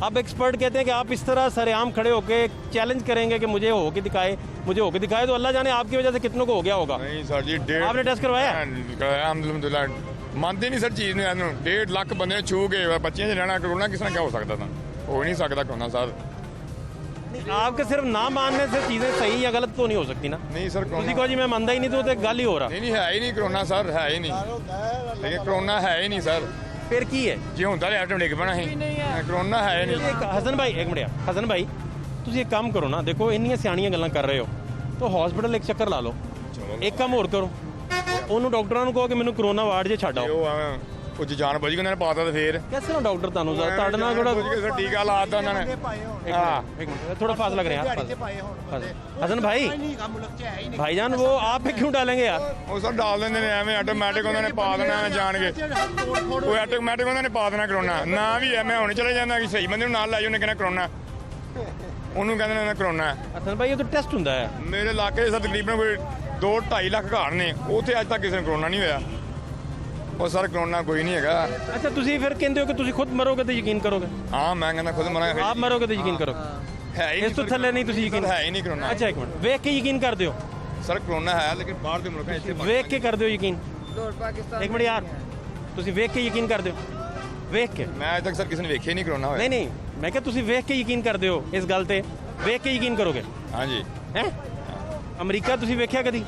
S1: अब एक्सपर्ट कहते हैं कि आप इस तरह सरेआम खड़े होकर चैलेंज करेंगे कि मुझे होके दिखाए तो अल्लाह जाने आपकी वजह से कितनों को हो गया होगा
S10: ਨਹੀਂ ਸਰ ਜੀ
S1: आपने टेस्ट करवाया?
S10: ਕਰਾਇਆ ਅਲਹਮਦੁਲਿਲਾ ਮੰਨਦੇ ਨਹੀਂ ਸਰ ਚੀਜ਼ ਨੂੰ ਇਹਨੂੰ 1.5 ਲੱਖ ਬੰਦੇ ਨੂੰ ਛੂ ਕੇ ਬੱਚਿਆਂ 'ਚ ਰਹਿਣਾ ਕਰੋਨਾ ਕਿਸ ਤਰ੍ਹਾਂ ਕਿਆ ਹੋ ਸਕਦਾ ਤਾਂ ਹੋ ਹੀ ਨਹੀਂ ਸਕਦਾ ਕਰੋਨਾ ਸਰ
S1: आपके सिर्फ ना मानने से चीज़ें सही या गलत तो नहीं हो सकती ना
S10: ਨਹੀਂ ਸਰ
S1: किसी को जी मैं मानता ही नहीं तो गल ही हो रहा
S10: ਨਹੀਂ ਨਹੀਂ ਹੈ ਹੀ ਨਹੀਂ ਕਰੋਨਾ ਸਰ ਹੈ ਹੀ ਨਹੀਂ ਲੇਕਿਨ ਕਰੋਨਾ ਹੈ ਹੀ ਨਹੀਂ ਸਰ
S1: फिर की है
S10: ਜੇ ਹੁੰਦਾ ਤਾਂ ਆਟੋਮੈਟਿਕ ਬਣਾ ਸੀ ਕਰੋਨਾ ਹੈ ਹੀ ਨਹੀਂ
S1: हसन भाई एक मिनट हसन भाई ਤੁਸੀਂ ਇੱਕ ਕੰਮ ਕਰੋ ਨਾ ਦੇਖੋ ਇੰਨੀਆਂ ਸਿਆਣੀਆਂ ਗੱਲਾਂ ਕਰ ਰਹੇ ਹੋ ਤਾਂ ਹਸਪੀਟਲ ਇੱਕ ਚੱਕਰ ਲਾ ਲਓ ਇੱਕ ਕੰਮ ਹੋਰ ਕਰੋ ਉਹਨੂੰ ਡਾਕਟਰਾਂ ਨੂੰ ਕਹੋ ਕਿ ਮੈਨੂੰ ਕਰੋਨਾ ਵਾਰਡ 'ਚ ਛੱਡ ਆਓ
S10: ਉਹ ਜਾਨ ਬੁੱਝ ਕੇ ਉਹਨਾਂ ਨੇ ਪਾਤਾ ਤੇ ਫੇਰ
S1: कैसे ना डॉक्टर ਤੁਹਾਨੂੰ ਤੁਹਾਡੇ ਨਾਲ ਥੋੜਾ
S10: ਸਰ ਟੀਕਾ ਲਾਤਾ ਉਹਨਾਂ ਨੇ ਹਾਂ
S1: एक मिनट थोड़ा फासला करें यार हसन भाई भाईजान वो आप पे क्यों डालेंगे यार
S10: ਉਹ ਸਰ ਡਾਲ ਦਿੰਦੇ ਨੇ ਐਵੇਂ ਆਟੋਮੈਟਿਕ ਉਹਨਾਂ ਨੇ ਪਾ ਦੇਣਾ ਐਵੇਂ ਜਾਣ ਕੇ ਉਹ ਆਟੋਮੈਟਿਕ ਉਹਨਾਂ ਨੇ ਪਾ ਦੇਣਾ ਕਰੋਨਾ ਨਾ ਵੀ ਐ ਮੈਂ ਹੁਣ ਚਲੇ ਜਾਂਦਾ ਕਿ ਸਹੀ ਬੰਦੇ ਨੂੰ ਨਾਲ ਲੈ ਜਾਓ ਨੇ ਕਹਿੰਦਾ ਕਰੋਨਾ ਉਹਨੂੰ ਕਹਿੰਦੇ ਨੇ ਕਰੋਨਾ
S1: हसन भाई ये तो टेस्ट ਹੁੰਦਾ है
S10: ਮੇਰੇ ਇਲਾਕੇ 'ਚ ਤਕਰੀਬਨ ਕੋਈ 2-2.5 ਲੱਖ ਘਰ ਨੇ ਉੱਥੇ ਅੱਜ ਤੱਕ ਕਿਸੇ ਨੂੰ ਕਰੋਨਾ ਨਹੀਂ ਹੋਇਆ ਉਹ ਸਰ ਕਰੋਨਾ ਕੋਈ ਨਹੀਂ ਹੈਗਾ
S1: ਅੱਛਾ ਤੁਸੀਂ ਫਿਰ ਕਹਿੰਦੇ ਹੋ ਕਿ ਤੁਸੀਂ ਖੁਦ ਮਰੋਗੇ ਤੇ ਯਕੀਨ ਕਰੋਗੇ
S10: ਹਾਂ ਮੈਂ ਕਹਿੰਦਾ ਖੁਦ ਮਰਾਂਗਾ
S1: ਆਪ ਮਰੋਗੇ ਤੇ ਯਕੀਨ ਕਰੋਗੇ
S10: ਹੈ ਹੀ
S1: ਇਸ ਤੋਂ ਥੱਲੇ ਨਹੀਂ ਤੁਸੀਂ ਯਕੀਨ
S10: ਹੈ ਹੀ ਨਹੀਂ ਕਰੋਨਾ
S1: ਅੱਛਾ ਇੱਕ ਮਿੰਟ ਵੇਖ ਕੇ ਯਕੀਨ ਕਰਦੇ ਹੋ
S10: ਸਰ ਕਰੋਨਾ ਹੈ ਲੇਕਿਨ ਬਾਹਰ ਦੇ ਮੁਲਕਾਂ 'ਚ
S1: ਵੇਖ ਕੇ ਕਰਦੇ ਹੋ ਯਕੀਨ ਇੱਕ ਮਿੰਟ ਯਾਰ ਤੁਸੀਂ ਵੇਖ ਕੇ ਯਕੀਨ ਕਰਦੇ ਹੋ ਵੇਖ ਕੇ
S10: ਮੈਂ ਅੱਜ ਤੱਕ ਸਰ ਕਿਸੇ ਨੇ ਵੇਖਿਆ ਨਹੀਂ ਕਰੋਨਾ ਹੋਇਆ
S1: ਨਹੀਂ ਮੈਂ ਕਿਹਾ ਤੁਸੀਂ ਵੇਖ ਕੇ ਯਕੀਨ ਕਰਦੇ ਹੋ ਇਸ ਗੱਲ ਤੇ ਵੇਖ ਕੇ ਯਕੀਨ ਕਰੋਗੇ
S10: ਹਾਂਜੀ
S1: ਹੈ ਅਮਰੀਕਾ ਤੁਸੀਂ ਵੇਖਿਆ ਕਦੀ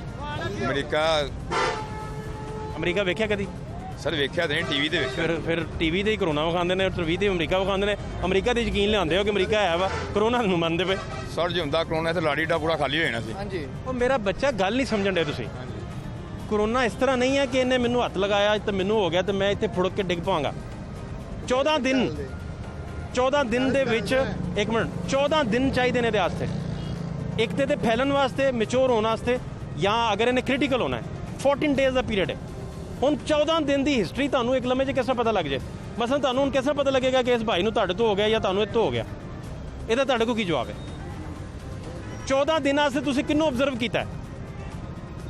S1: ਅਮਰੀਕਾ ਵੇਖਿਆ ਕਦੀ
S10: ਸਰ ਵੇਖਿਆ ਤੇ ਨਹੀਂ ਟੀਵੀ ਤੇ ਵੇਖਿਆ
S1: ਫਿਰ ਟੀਵੀ ਤੇ ਹੀ ਕਰੋਨਾ ਵਿਖਾਉਂਦੇ ਨੇ ਟੀਵੀ ਤੇ ਅਮਰੀਕਾ ਵਿਖਾਉਂਦੇ ਨੇ ਅਮਰੀਕਾ ਤੇ ਯਕੀਨ ਲਿਆਉਂਦੇ ਹੋ ਕਿ ਅਮਰੀਕਾ ਹੈ ਵਾ ਕਰੋਨਾ ਨੂੰ ਮੰਨਦੇ ਪਏ
S10: ਸਰ ਜੇ ਹੁੰਦਾ ਕਰੋਨਾ ਤੇ ਲਾੜੀ ਡਾ ਪੂਰਾ ਖਾਲੀ ਹੋ ਜਾਣਾ ਸੀ
S2: ਹਾਂਜੀ
S1: ਉਹ ਮੇਰਾ ਬੱਚਾ ਗੱਲ ਨਹੀਂ ਸਮਝਣ ਦੇ ਤੁਸੀਂ ਕਰੋਨਾ ਇਸ ਤਰ੍ਹਾਂ ਨਹੀਂ ਹੈ ਕਿ ਇਹਨੇ ਮੈਨੂੰ ਹੱਥ ਲਗਾਇਆ ਤੇ ਮੈਨੂੰ ਹੋ ਗਿਆ ਤੇ ਮੈਂ ਇੱਥੇ ਫੁੜਕ ਕੇ ਡਿੱਗ ਪਾਵਾਂਗਾ 14 ਦਿਨ ਦੇ ਵਿੱਚ ਇੱਕ ਮਿੰਟ 14 ਦਿਨ ਚਾਹੀਦੇ ਨੇ ਇਹਦੇ ਵਾਸਤੇ ਇੱਕ ਤੇ ਫੈਲਣ ਵਾਸਤੇ ਮੈਚੁਰ ਹੋਣ ਵਾਸਤੇ ਜਾਂ ਅਗਰ ਇਹਨੇ ਕ੍ਰਿਟੀਕਲ ਹੋਣਾ ਹੈ 14 ਡੇਜ਼ ਦਾ ਪੀਰੀਅਡ ਹੈ ਹੁਣ 14 ਦਿਨ ਦੀ ਹਿਸਟਰੀ ਤੁਹਾਨੂੰ ਇੱਕ ਲੰਮੇ 'ਚ ਕਿਸ ਤਰ੍ਹਾਂ ਪਤਾ ਲੱਗ ਜੇ ਮਸਲਾਂ ਤੁਹਾਨੂੰ ਹੁਣ ਕਿਸ ਤਰ੍ਹਾਂ ਪਤਾ ਲੱਗੇਗਾ ਕਿ ਇਸ ਭਾਈ ਨੂੰ ਤੁਹਾਡੇ ਤੋਂ ਹੋ ਗਿਆ ਜਾਂ ਤੁਹਾਨੂੰ ਇੱਥੋਂ ਹੋ ਗਿਆ ਇਹਦਾ ਤੁਹਾਡੇ ਕੋਲ ਕੀ ਜਵਾਬ ਹੈ 14 ਦਿਨਾਂ ਵਾਸਤੇ ਤੁਸੀਂ ਕਿਹਨੂੰ ਆਬਜ਼ਰਵ ਕੀਤਾ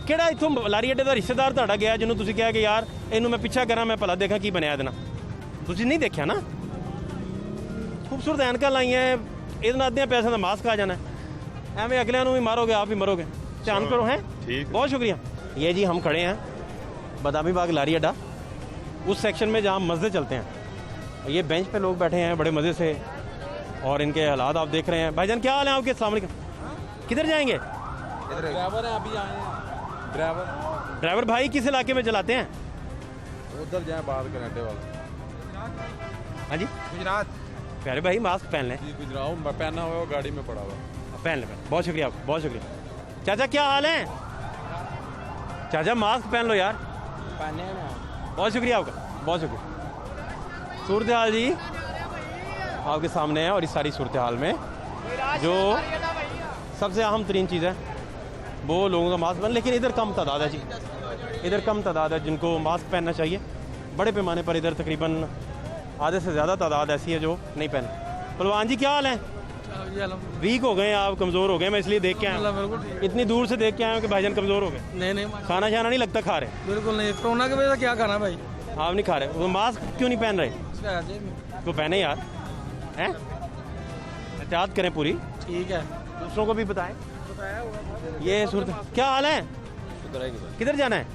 S1: ਕਿਹੜਾ ਇੱਥੋਂ ਲਾਰੀ ਅੱਡੇ ਦਾ ਰਿਸ਼ਤੇਦਾਰ ਤੁਹਾਡਾ ਗਿਆ ਜਿਹਨੂੰ ਤੁਸੀਂ ਕਿਹਾ ਕਿ ਯਾਰ ਇਹਨੂੰ ਮੈਂ ਪਿੱਛਾ ਕਰਾਂ ਮੈਂ ਭਲਾ ਦੇਖਾਂ ਕੀ ਬਣਿਆ ਇਹਦੇ ਨਾਲ ਤੁਸੀਂ ਨਹੀਂ ਦੇਖਿਆ ਨਾ ਖੂਬਸੂਰਤ ਐਨਕਾਂ ਲਾਈਆਂ ਇਹਦੇ ਨਾਲ ਅੱਧਿਆਂ ਪੈਸਿਆਂ ਦਾ ਮਾਸਕ ਆ ਜਾਣਾ ਐਵੇਂ ਅਗਲਿਆਂ ਨੂੰ ਵੀ ਮਾਰੋਗੇ ਆਪ ਵੀ ਮਰੋਗੇ ਧਿਆਨ करो हैं बहुत शुक्रिया ये जी हम खड़े हैं बादामी बाग लारी अड्डा उस सेक्शन में जहाँ मस्जिद चलते हैं ये बेंच पे लोग बैठे हैं बड़े मज़े से और इनके हालात आप देख रहे हैं भाईजान क्या हाल है आपके अस्सलाम वालेकुम किधर जाएंगे
S11: ड्राइवर है अभी आए हैं
S1: ड्राइवर भाई किस इलाके में चलाते हैं
S11: उधर जाए बाहर कनाडे वाला
S1: हाँ जी
S11: गुजरात
S1: प्यारे भाई मास्क पहन लें
S11: जी गुजरात मैं पहना हुआ गाड़ी में पड़ा हुआ
S1: पहन लें बहुत शुक्रिया आपका बहुत शुक्रिया चाचा क्या हाल है चाचा मास्क पहन लो यार
S8: पहने
S1: बहुत शुक्रिया आपका बहुत शुक्रिया सूरत हाल जी आपके सामने है और इस सारी सूरत हाल में जो सबसे अहम तरीन चीज़ है वो लोगों का मास्क पहन लेकिन इधर कम तादाद है जी इधर कम तादाद है जिनको मास्क पहनना चाहिए बड़े पैमाने पर इधर तकरीबन आधे से ज़्यादा तादाद ऐसी है जो नहीं पहने पहलवान जी क्या हाल है वीक हो गए आप कमज़ोर हो गए मैं इसलिए देख के आया इतनी दूर से देख के आया हूँ कि भाईजान कमज़ोर हो गए
S2: नहीं
S1: खाना शाना नहीं लगता खा रहे
S2: बिल्कुल नहीं कोरोना की वजह से क्या खाना भाई
S1: आप नहीं खा रहे वो मास्क क्यों नहीं पहन रहे तो पहने यार हैं एहतियात करें पूरी
S2: ठीक है
S1: दूसरों को भी बताएं ये सूरत क्या हाल है किधर जाना है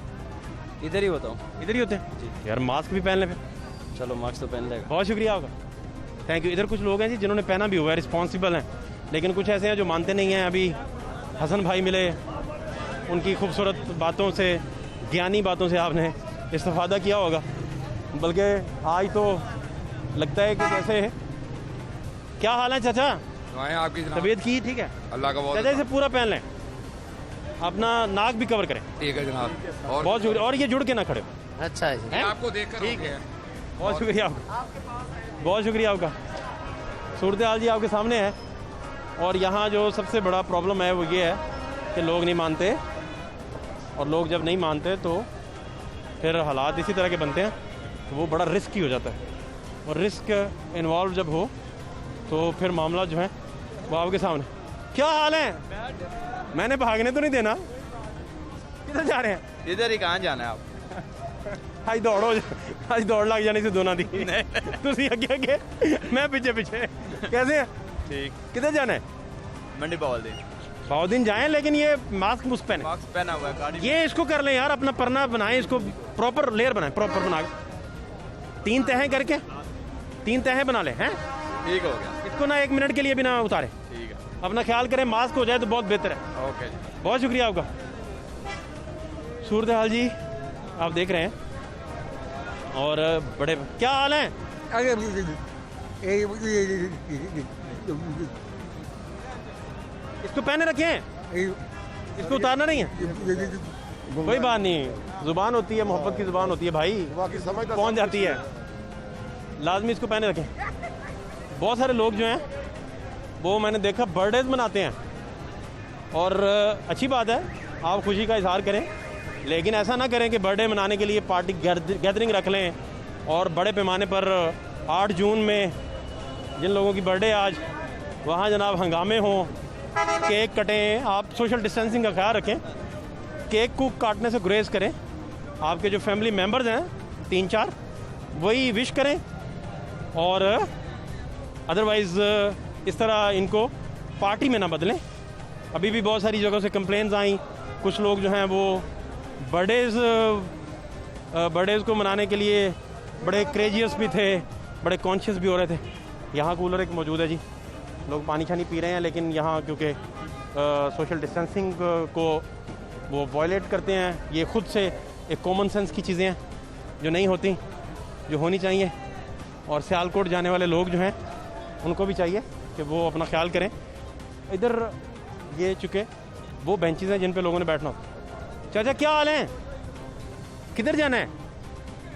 S8: इधर ही बताओ
S1: इधर ही होते हैं यार मास्क भी पहन ले फिर
S8: चलो मास्क तो पहन लेगा
S1: बहुत शुक्रिया आपका थैंक यू इधर कुछ लोग हैं जी जिन्होंने पहना भी हुआ है रिस्पॉन्सिबल हैं लेकिन कुछ ऐसे हैं जो मानते नहीं हैं अभी हसन भाई मिले उनकी खूबसूरत बातों से ज्ञानी बातों से आपने इस्तेफादा किया होगा बल्कि आज तो लगता है कि जैसे क्या हाल है चाचा
S10: दुआएं आपकी जनाब।
S1: तबीयत की ठीक है?
S10: अल्लाह का बहुत
S1: चाचा इसे पूरा पहन लें, अपना नाक भी कवर करें।
S10: ठीक है जनाब। और
S1: बहुत शुक्रिया। और ये जुड़ के ना खड़े।
S9: अच्छा है जी।
S1: हैं?
S10: आपको देखकर
S1: ठीक
S10: है।
S1: बहुत शुक्रिया आपका, बहुत शुक्रिया आपका। सूरत हाल जी आपके सामने है। और यहाँ जो सबसे बड़ा प्रॉब्लम है वो ये है कि लोग नहीं मानते, और लोग जब नहीं मानते तो फिर हालात इसी तरह के बनते हैं, तो वो बड़ा रिस्की हो जाता है। और रिस्क इन्वॉल्व जब हो तो फिर मामला जो है वो आपके सामने। क्या हाल है? मैंने भागने तो नहीं देना। किधर जा रहे हैं?
S11: इधर ही कहाँ जाना है आप?
S1: आज दौड़ो, आज दौड़ लग जाने से दोना दी। तुसी अगे अगे, मैं पीछे पीछे। कैसे हैं?
S11: ठीक।
S1: किधर जाना है?
S11: मंडी बावलदीन।
S1: बावलदीन जाएं, लेकिन ये मास्क मुस्क पहने।
S11: मास्क पहना हुआ है गाड़ी।
S1: ये इसको कर लें यार, अपना परना बनाएं, इसको प्रॉपर लेयर बनाएं, प्रॉपर बना के 3 तहें करके 3 तहें बना लें। हैं?
S11: ठीक हो गया।
S1: इसको ना 1 मिनट के लिए भी ना उतारें।
S11: ठीक है।
S1: अपना ख्याल करें, मास्क हो जाए तो बहुत बेहतर है।
S11: ओके जी।
S1: बहुत शुक्रिया आपका। सूरत हाल जी आप देख रहे हैं। और बड़े क्या हाल है? इसको पहने रखे हैं, इसको उतारना नहीं है। कोई बात नहीं, जुबान होती है, मोहब्बत की जुबान होती है भाई, पहुंच जाती है। लाजमी इसको पहने रखें। बहुत सारे लोग जो हैं वो मैंने देखा बर्थडेज मनाते हैं, और अच्छी बात है, आप खुशी का इजहार करें, लेकिन ऐसा ना करें कि बर्थडे मनाने के लिए पार्टी गैदरिंग रख लें और बड़े पैमाने पर 8 जून में जिन लोगों की बर्थडे आज, वहाँ जनाब हंगामे हों, केक कटें। आप सोशल डिस्टेंसिंग का ख्याल रखें, केक को काटने से गुरेज करें। आपके जो फैमिली मेम्बर्स हैं 3-4, वही विश करें, और अदरवाइज़ इस तरह इनको पार्टी में ना बदलें। अभी भी बहुत सारी जगहों से कंप्लेंट्स आई, कुछ लोग जो हैं वो बर्थडेज़ को मनाने के लिए बड़े क्रेजियस भी थे, बड़े कॉन्शियस भी हो रहे थे। यहाँ कूलर एक मौजूद है जी, लोग पानी छानी पी रहे हैं, लेकिन यहाँ क्योंकि सोशल डिस्टेंसिंग को वो वायलेट करते हैं। ये खुद से एक कॉमन सेंस की चीज़ें हैं जो नहीं होती, जो होनी चाहिए। और सियालकोट जाने वाले लोग जो हैं उनको भी चाहिए कि वो अपना ख्याल करें। इधर ये चुके वो बेंचेस हैं जिन पे लोगों ने बैठना होता है। चाचा क्या हाल है? किधर जाना है?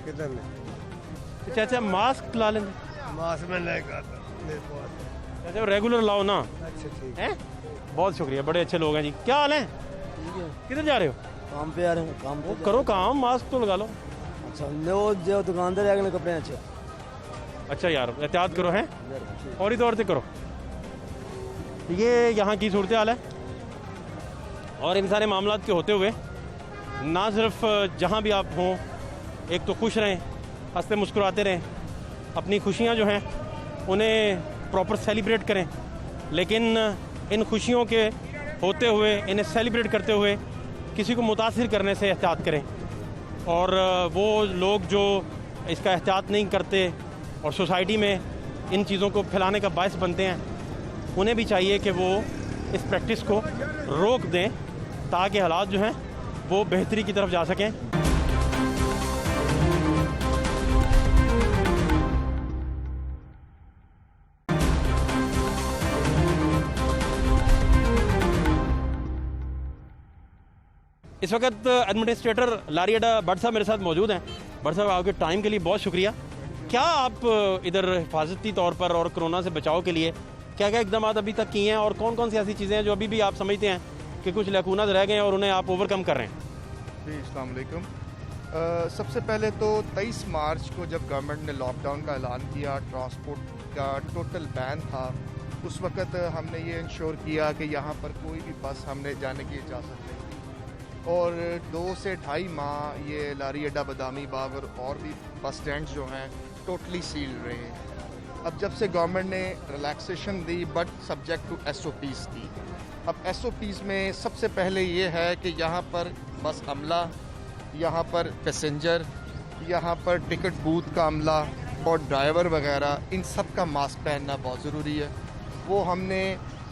S7: किधर नहीं?
S1: तो चाचा मास्क ला लें।
S7: मास्क में लेकर
S1: चाचा रेगुलर लाओ ना।
S7: अच्छा ठीक
S1: है। बहुत शुक्रिया, बड़े अच्छे लोग हैं जी। क्या हाल है? किधर जा रहे हो?
S7: काम पे आ रहे हैं। काम
S1: वो करो काम, मास्क तो लगा लो।
S7: अच्छा लो, जो दुकानदार है अगले कपड़े अच्छे।
S1: अच्छा यार, एहतियात करो हैं, फौरी तौर से करो। ये यहाँ की सूरत हाल है। और इन सारे मामला के होते हुए ना सिर्फ जहाँ भी आप हों, एक तो खुश रहें, हंसते मुस्कुराते रहें, अपनी खुशियाँ जो हैं उन्हें प्रॉपर सेलिब्रेट करें, लेकिन इन खुशियों के होते हुए, इन्हें सेलिब्रेट करते हुए किसी को मुतासिर करने से एहतियात करें। और वो लोग जो इसका एहतियात नहीं करते और सोसाइटी में इन चीज़ों को फैलाने का बायस बनते हैं, उन्हें भी चाहिए कि वो इस प्रैक्टिस को रोक दें, ताकि हालात जो हैं वो बेहतरी की तरफ जा सकें। इस वक्त एडमिनिस्ट्रेटर लारी अड्डा भट्ट साहब मेरे साथ मौजूद हैं। भट्ट साहब आपके टाइम के लिए बहुत शुक्रिया। क्या आप इधर हिफाजती तौर पर और कोरोना से बचाव के लिए क्या क्या इकदाम अभी तक किए हैं, और कौन कौन सी ऐसी चीज़ें हैं जो अभी भी आप समझते हैं कि कुछ लैकूनास रह गए हैं और उन्हें आप ओवरकम कर रहे हैं?
S12: जी अस्सलाम वालेकुम। सबसे पहले तो 23 मार्च को जब गवर्नमेंट ने लॉकडाउन का ऐलान किया, ट्रांसपोर्ट का टोटल बैन था, उस वक्त हमने ये इंश्योर किया कि यहाँ पर कोई भी बस हमने जाने की इजाज़त नहीं दी। और 2 से 2.5 माह ये लारी अड्डा, बदामी बाग और भी बस स्टैंड जो हैं टोटली सील रहे हैं। अब जब से गवर्नमेंट ने रिलैक्सेशन दी, बट सब्जेक्ट टू SOPs दी। अब SOPs में सबसे पहले ये है कि यहाँ पर बस अमला, यहाँ पर पैसेंजर, यहाँ पर टिकट बूथ का अमला और ड्राइवर वगैरह, इन सब का मास्क पहनना बहुत ज़रूरी है। वो हमने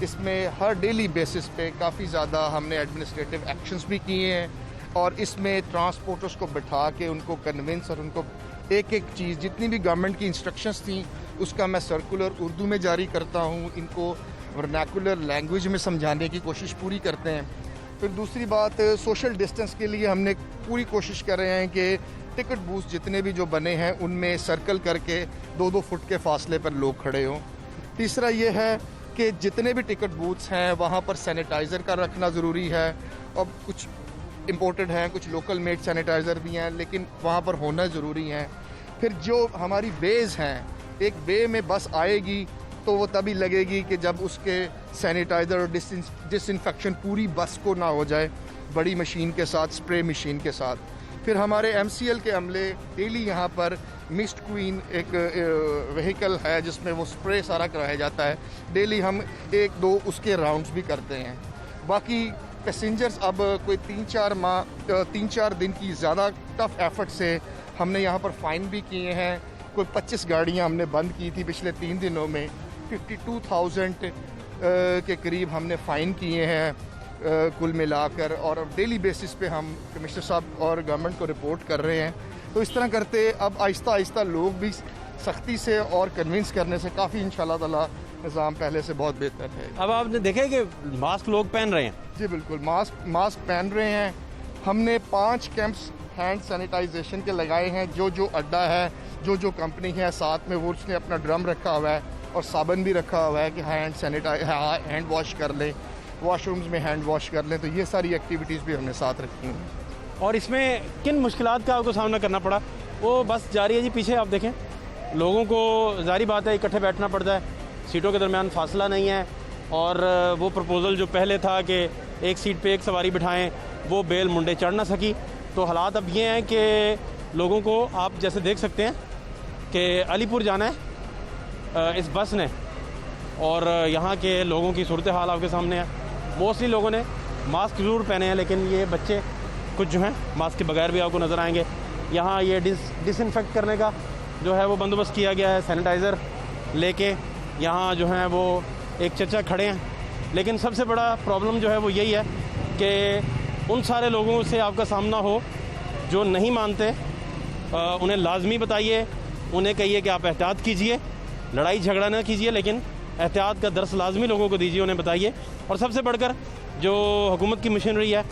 S12: इसमें हर डेली बेसिस पे काफ़ी ज़्यादा हमने एडमिनिस्ट्रेटिव एक्शंस भी किए हैं, और इसमें ट्रांसपोर्टर्स को बिठा के उनको कन्विंस और उनको एक एक चीज़, जितनी भी गवर्नमेंट की इंस्ट्रक्शंस थी उसका मैं सर्कुलर उर्दू में जारी करता हूँ। इनको वर्नाकुलर लैंग्वेज में समझाने की कोशिश पूरी करते हैं। फिर दूसरी बात, सोशल डिस्टेंस के लिए हमने पूरी कोशिश कर रहे हैं कि टिकट बूथ जितने भी जो बने हैं उनमें सर्कल करके 2-2 फुट के फासले पर लोग खड़े हों। तीसरा ये है कि जितने भी टिकट बूथ्स हैं वहाँ पर सैनिटाइज़र का रखना ज़रूरी है, और कुछ इम्पोर्टेड हैं, कुछ लोकल मेड सैनिटाइज़र भी हैं, लेकिन वहाँ पर होना ज़रूरी है। फिर जो हमारी बेज़ हैं, एक बे में बस आएगी तो वो तभी लगेगी कि जब उसके सैनिटाइज़र और डिसइंफेक्शन पूरी बस को ना हो जाए, बड़ी मशीन के साथ, स्प्रे मशीन के साथ। फिर हमारे MCL के अमले डेली यहाँ पर मिस्ट क्वीन एक व्हीकल है जिसमें वो स्प्रे सारा कराया जाता है, डेली हम 1-2 उसके राउंड्स भी करते हैं। बाकी पैसेंजर्स अब कोई 3-4 दिन की ज़्यादा टफ एफर्ट से हमने यहाँ पर फ़ाइन भी किए हैं। कोई 25 गाड़ियाँ हमने बंद की थी पिछले 3 दिनों में, 52,000 के करीब हमने फ़ाइन किए हैं कुल मिलाकर, और डेली बेसिस पे हम कमिश्नर साहब और गवर्नमेंट को रिपोर्ट कर रहे हैं। तो इस तरह करते अब आहिस्ता आहिस्ता लोग भी सख्ती से और कन्विंस करने से काफ़ी इंशाल्लाह ताला निज़ाम पहले से बहुत बेहतर है।
S1: अब आपने देखा है कि मास्क लोग पहन रहे हैं?
S12: जी बिल्कुल, मास्क पहन रहे हैं। हमने 5 कैंप्स हैंड सैनिटाइजेशन के लगाए हैं। जो अड्डा है, जो कंपनी है, साथ में वो उसने अपना ड्रम रखा हुआ है और साबुन भी रखा हुआ है कि हैंड वॉश कर लें, वॉशरूम्स में हैंड वॉश कर लें। तो ये सारी एक्टिविटीज़ भी हमने साथ रखी हैं।
S1: और इसमें किन मुश्किलात का आपको सामना करना पड़ा? वो बस जा रही है जी, पीछे आप देखें, लोगों को जारी बात है इकट्ठे बैठना पड़ता है, सीटों के दरमियान फासला नहीं है, और वो प्रपोज़ल जो पहले था कि एक सीट पे एक सवारी बिठाएं, वो बेल मुंडे चढ़ ना सकी। तो हालात अब ये हैं कि लोगों को, आप जैसे देख सकते हैं कि अलीपुर जाना है इस बस ने, और यहाँ के लोगों की सूरत हाल आपके सामने है। मोस्टली लोगों ने मास्क ज़रूर पहने हैं, लेकिन ये बच्चे कुछ जो हैं मास्क के बगैर भी आपको नज़र आएंगे। यहाँ ये डिसइंफेक्ट करने का जो है वो बंदोबस्त किया गया है, सैनिटाइज़र लेके यहाँ जो है वो एक चचा खड़े हैं। लेकिन सबसे बड़ा प्रॉब्लम जो है वो यही है कि उन सारे लोगों से आपका सामना हो जो नहीं मानते, उन्हें लाजमी बताइए, उन्हें कहिए कि आप एहतियात कीजिए, लड़ाई झगड़ा ना कीजिए, लेकिन एहतियात का दर्स लाजमी लोगों को दीजिए, उन्हें बताइए। और सबसे बढ़कर जो हुकूमत की मशीनरी है,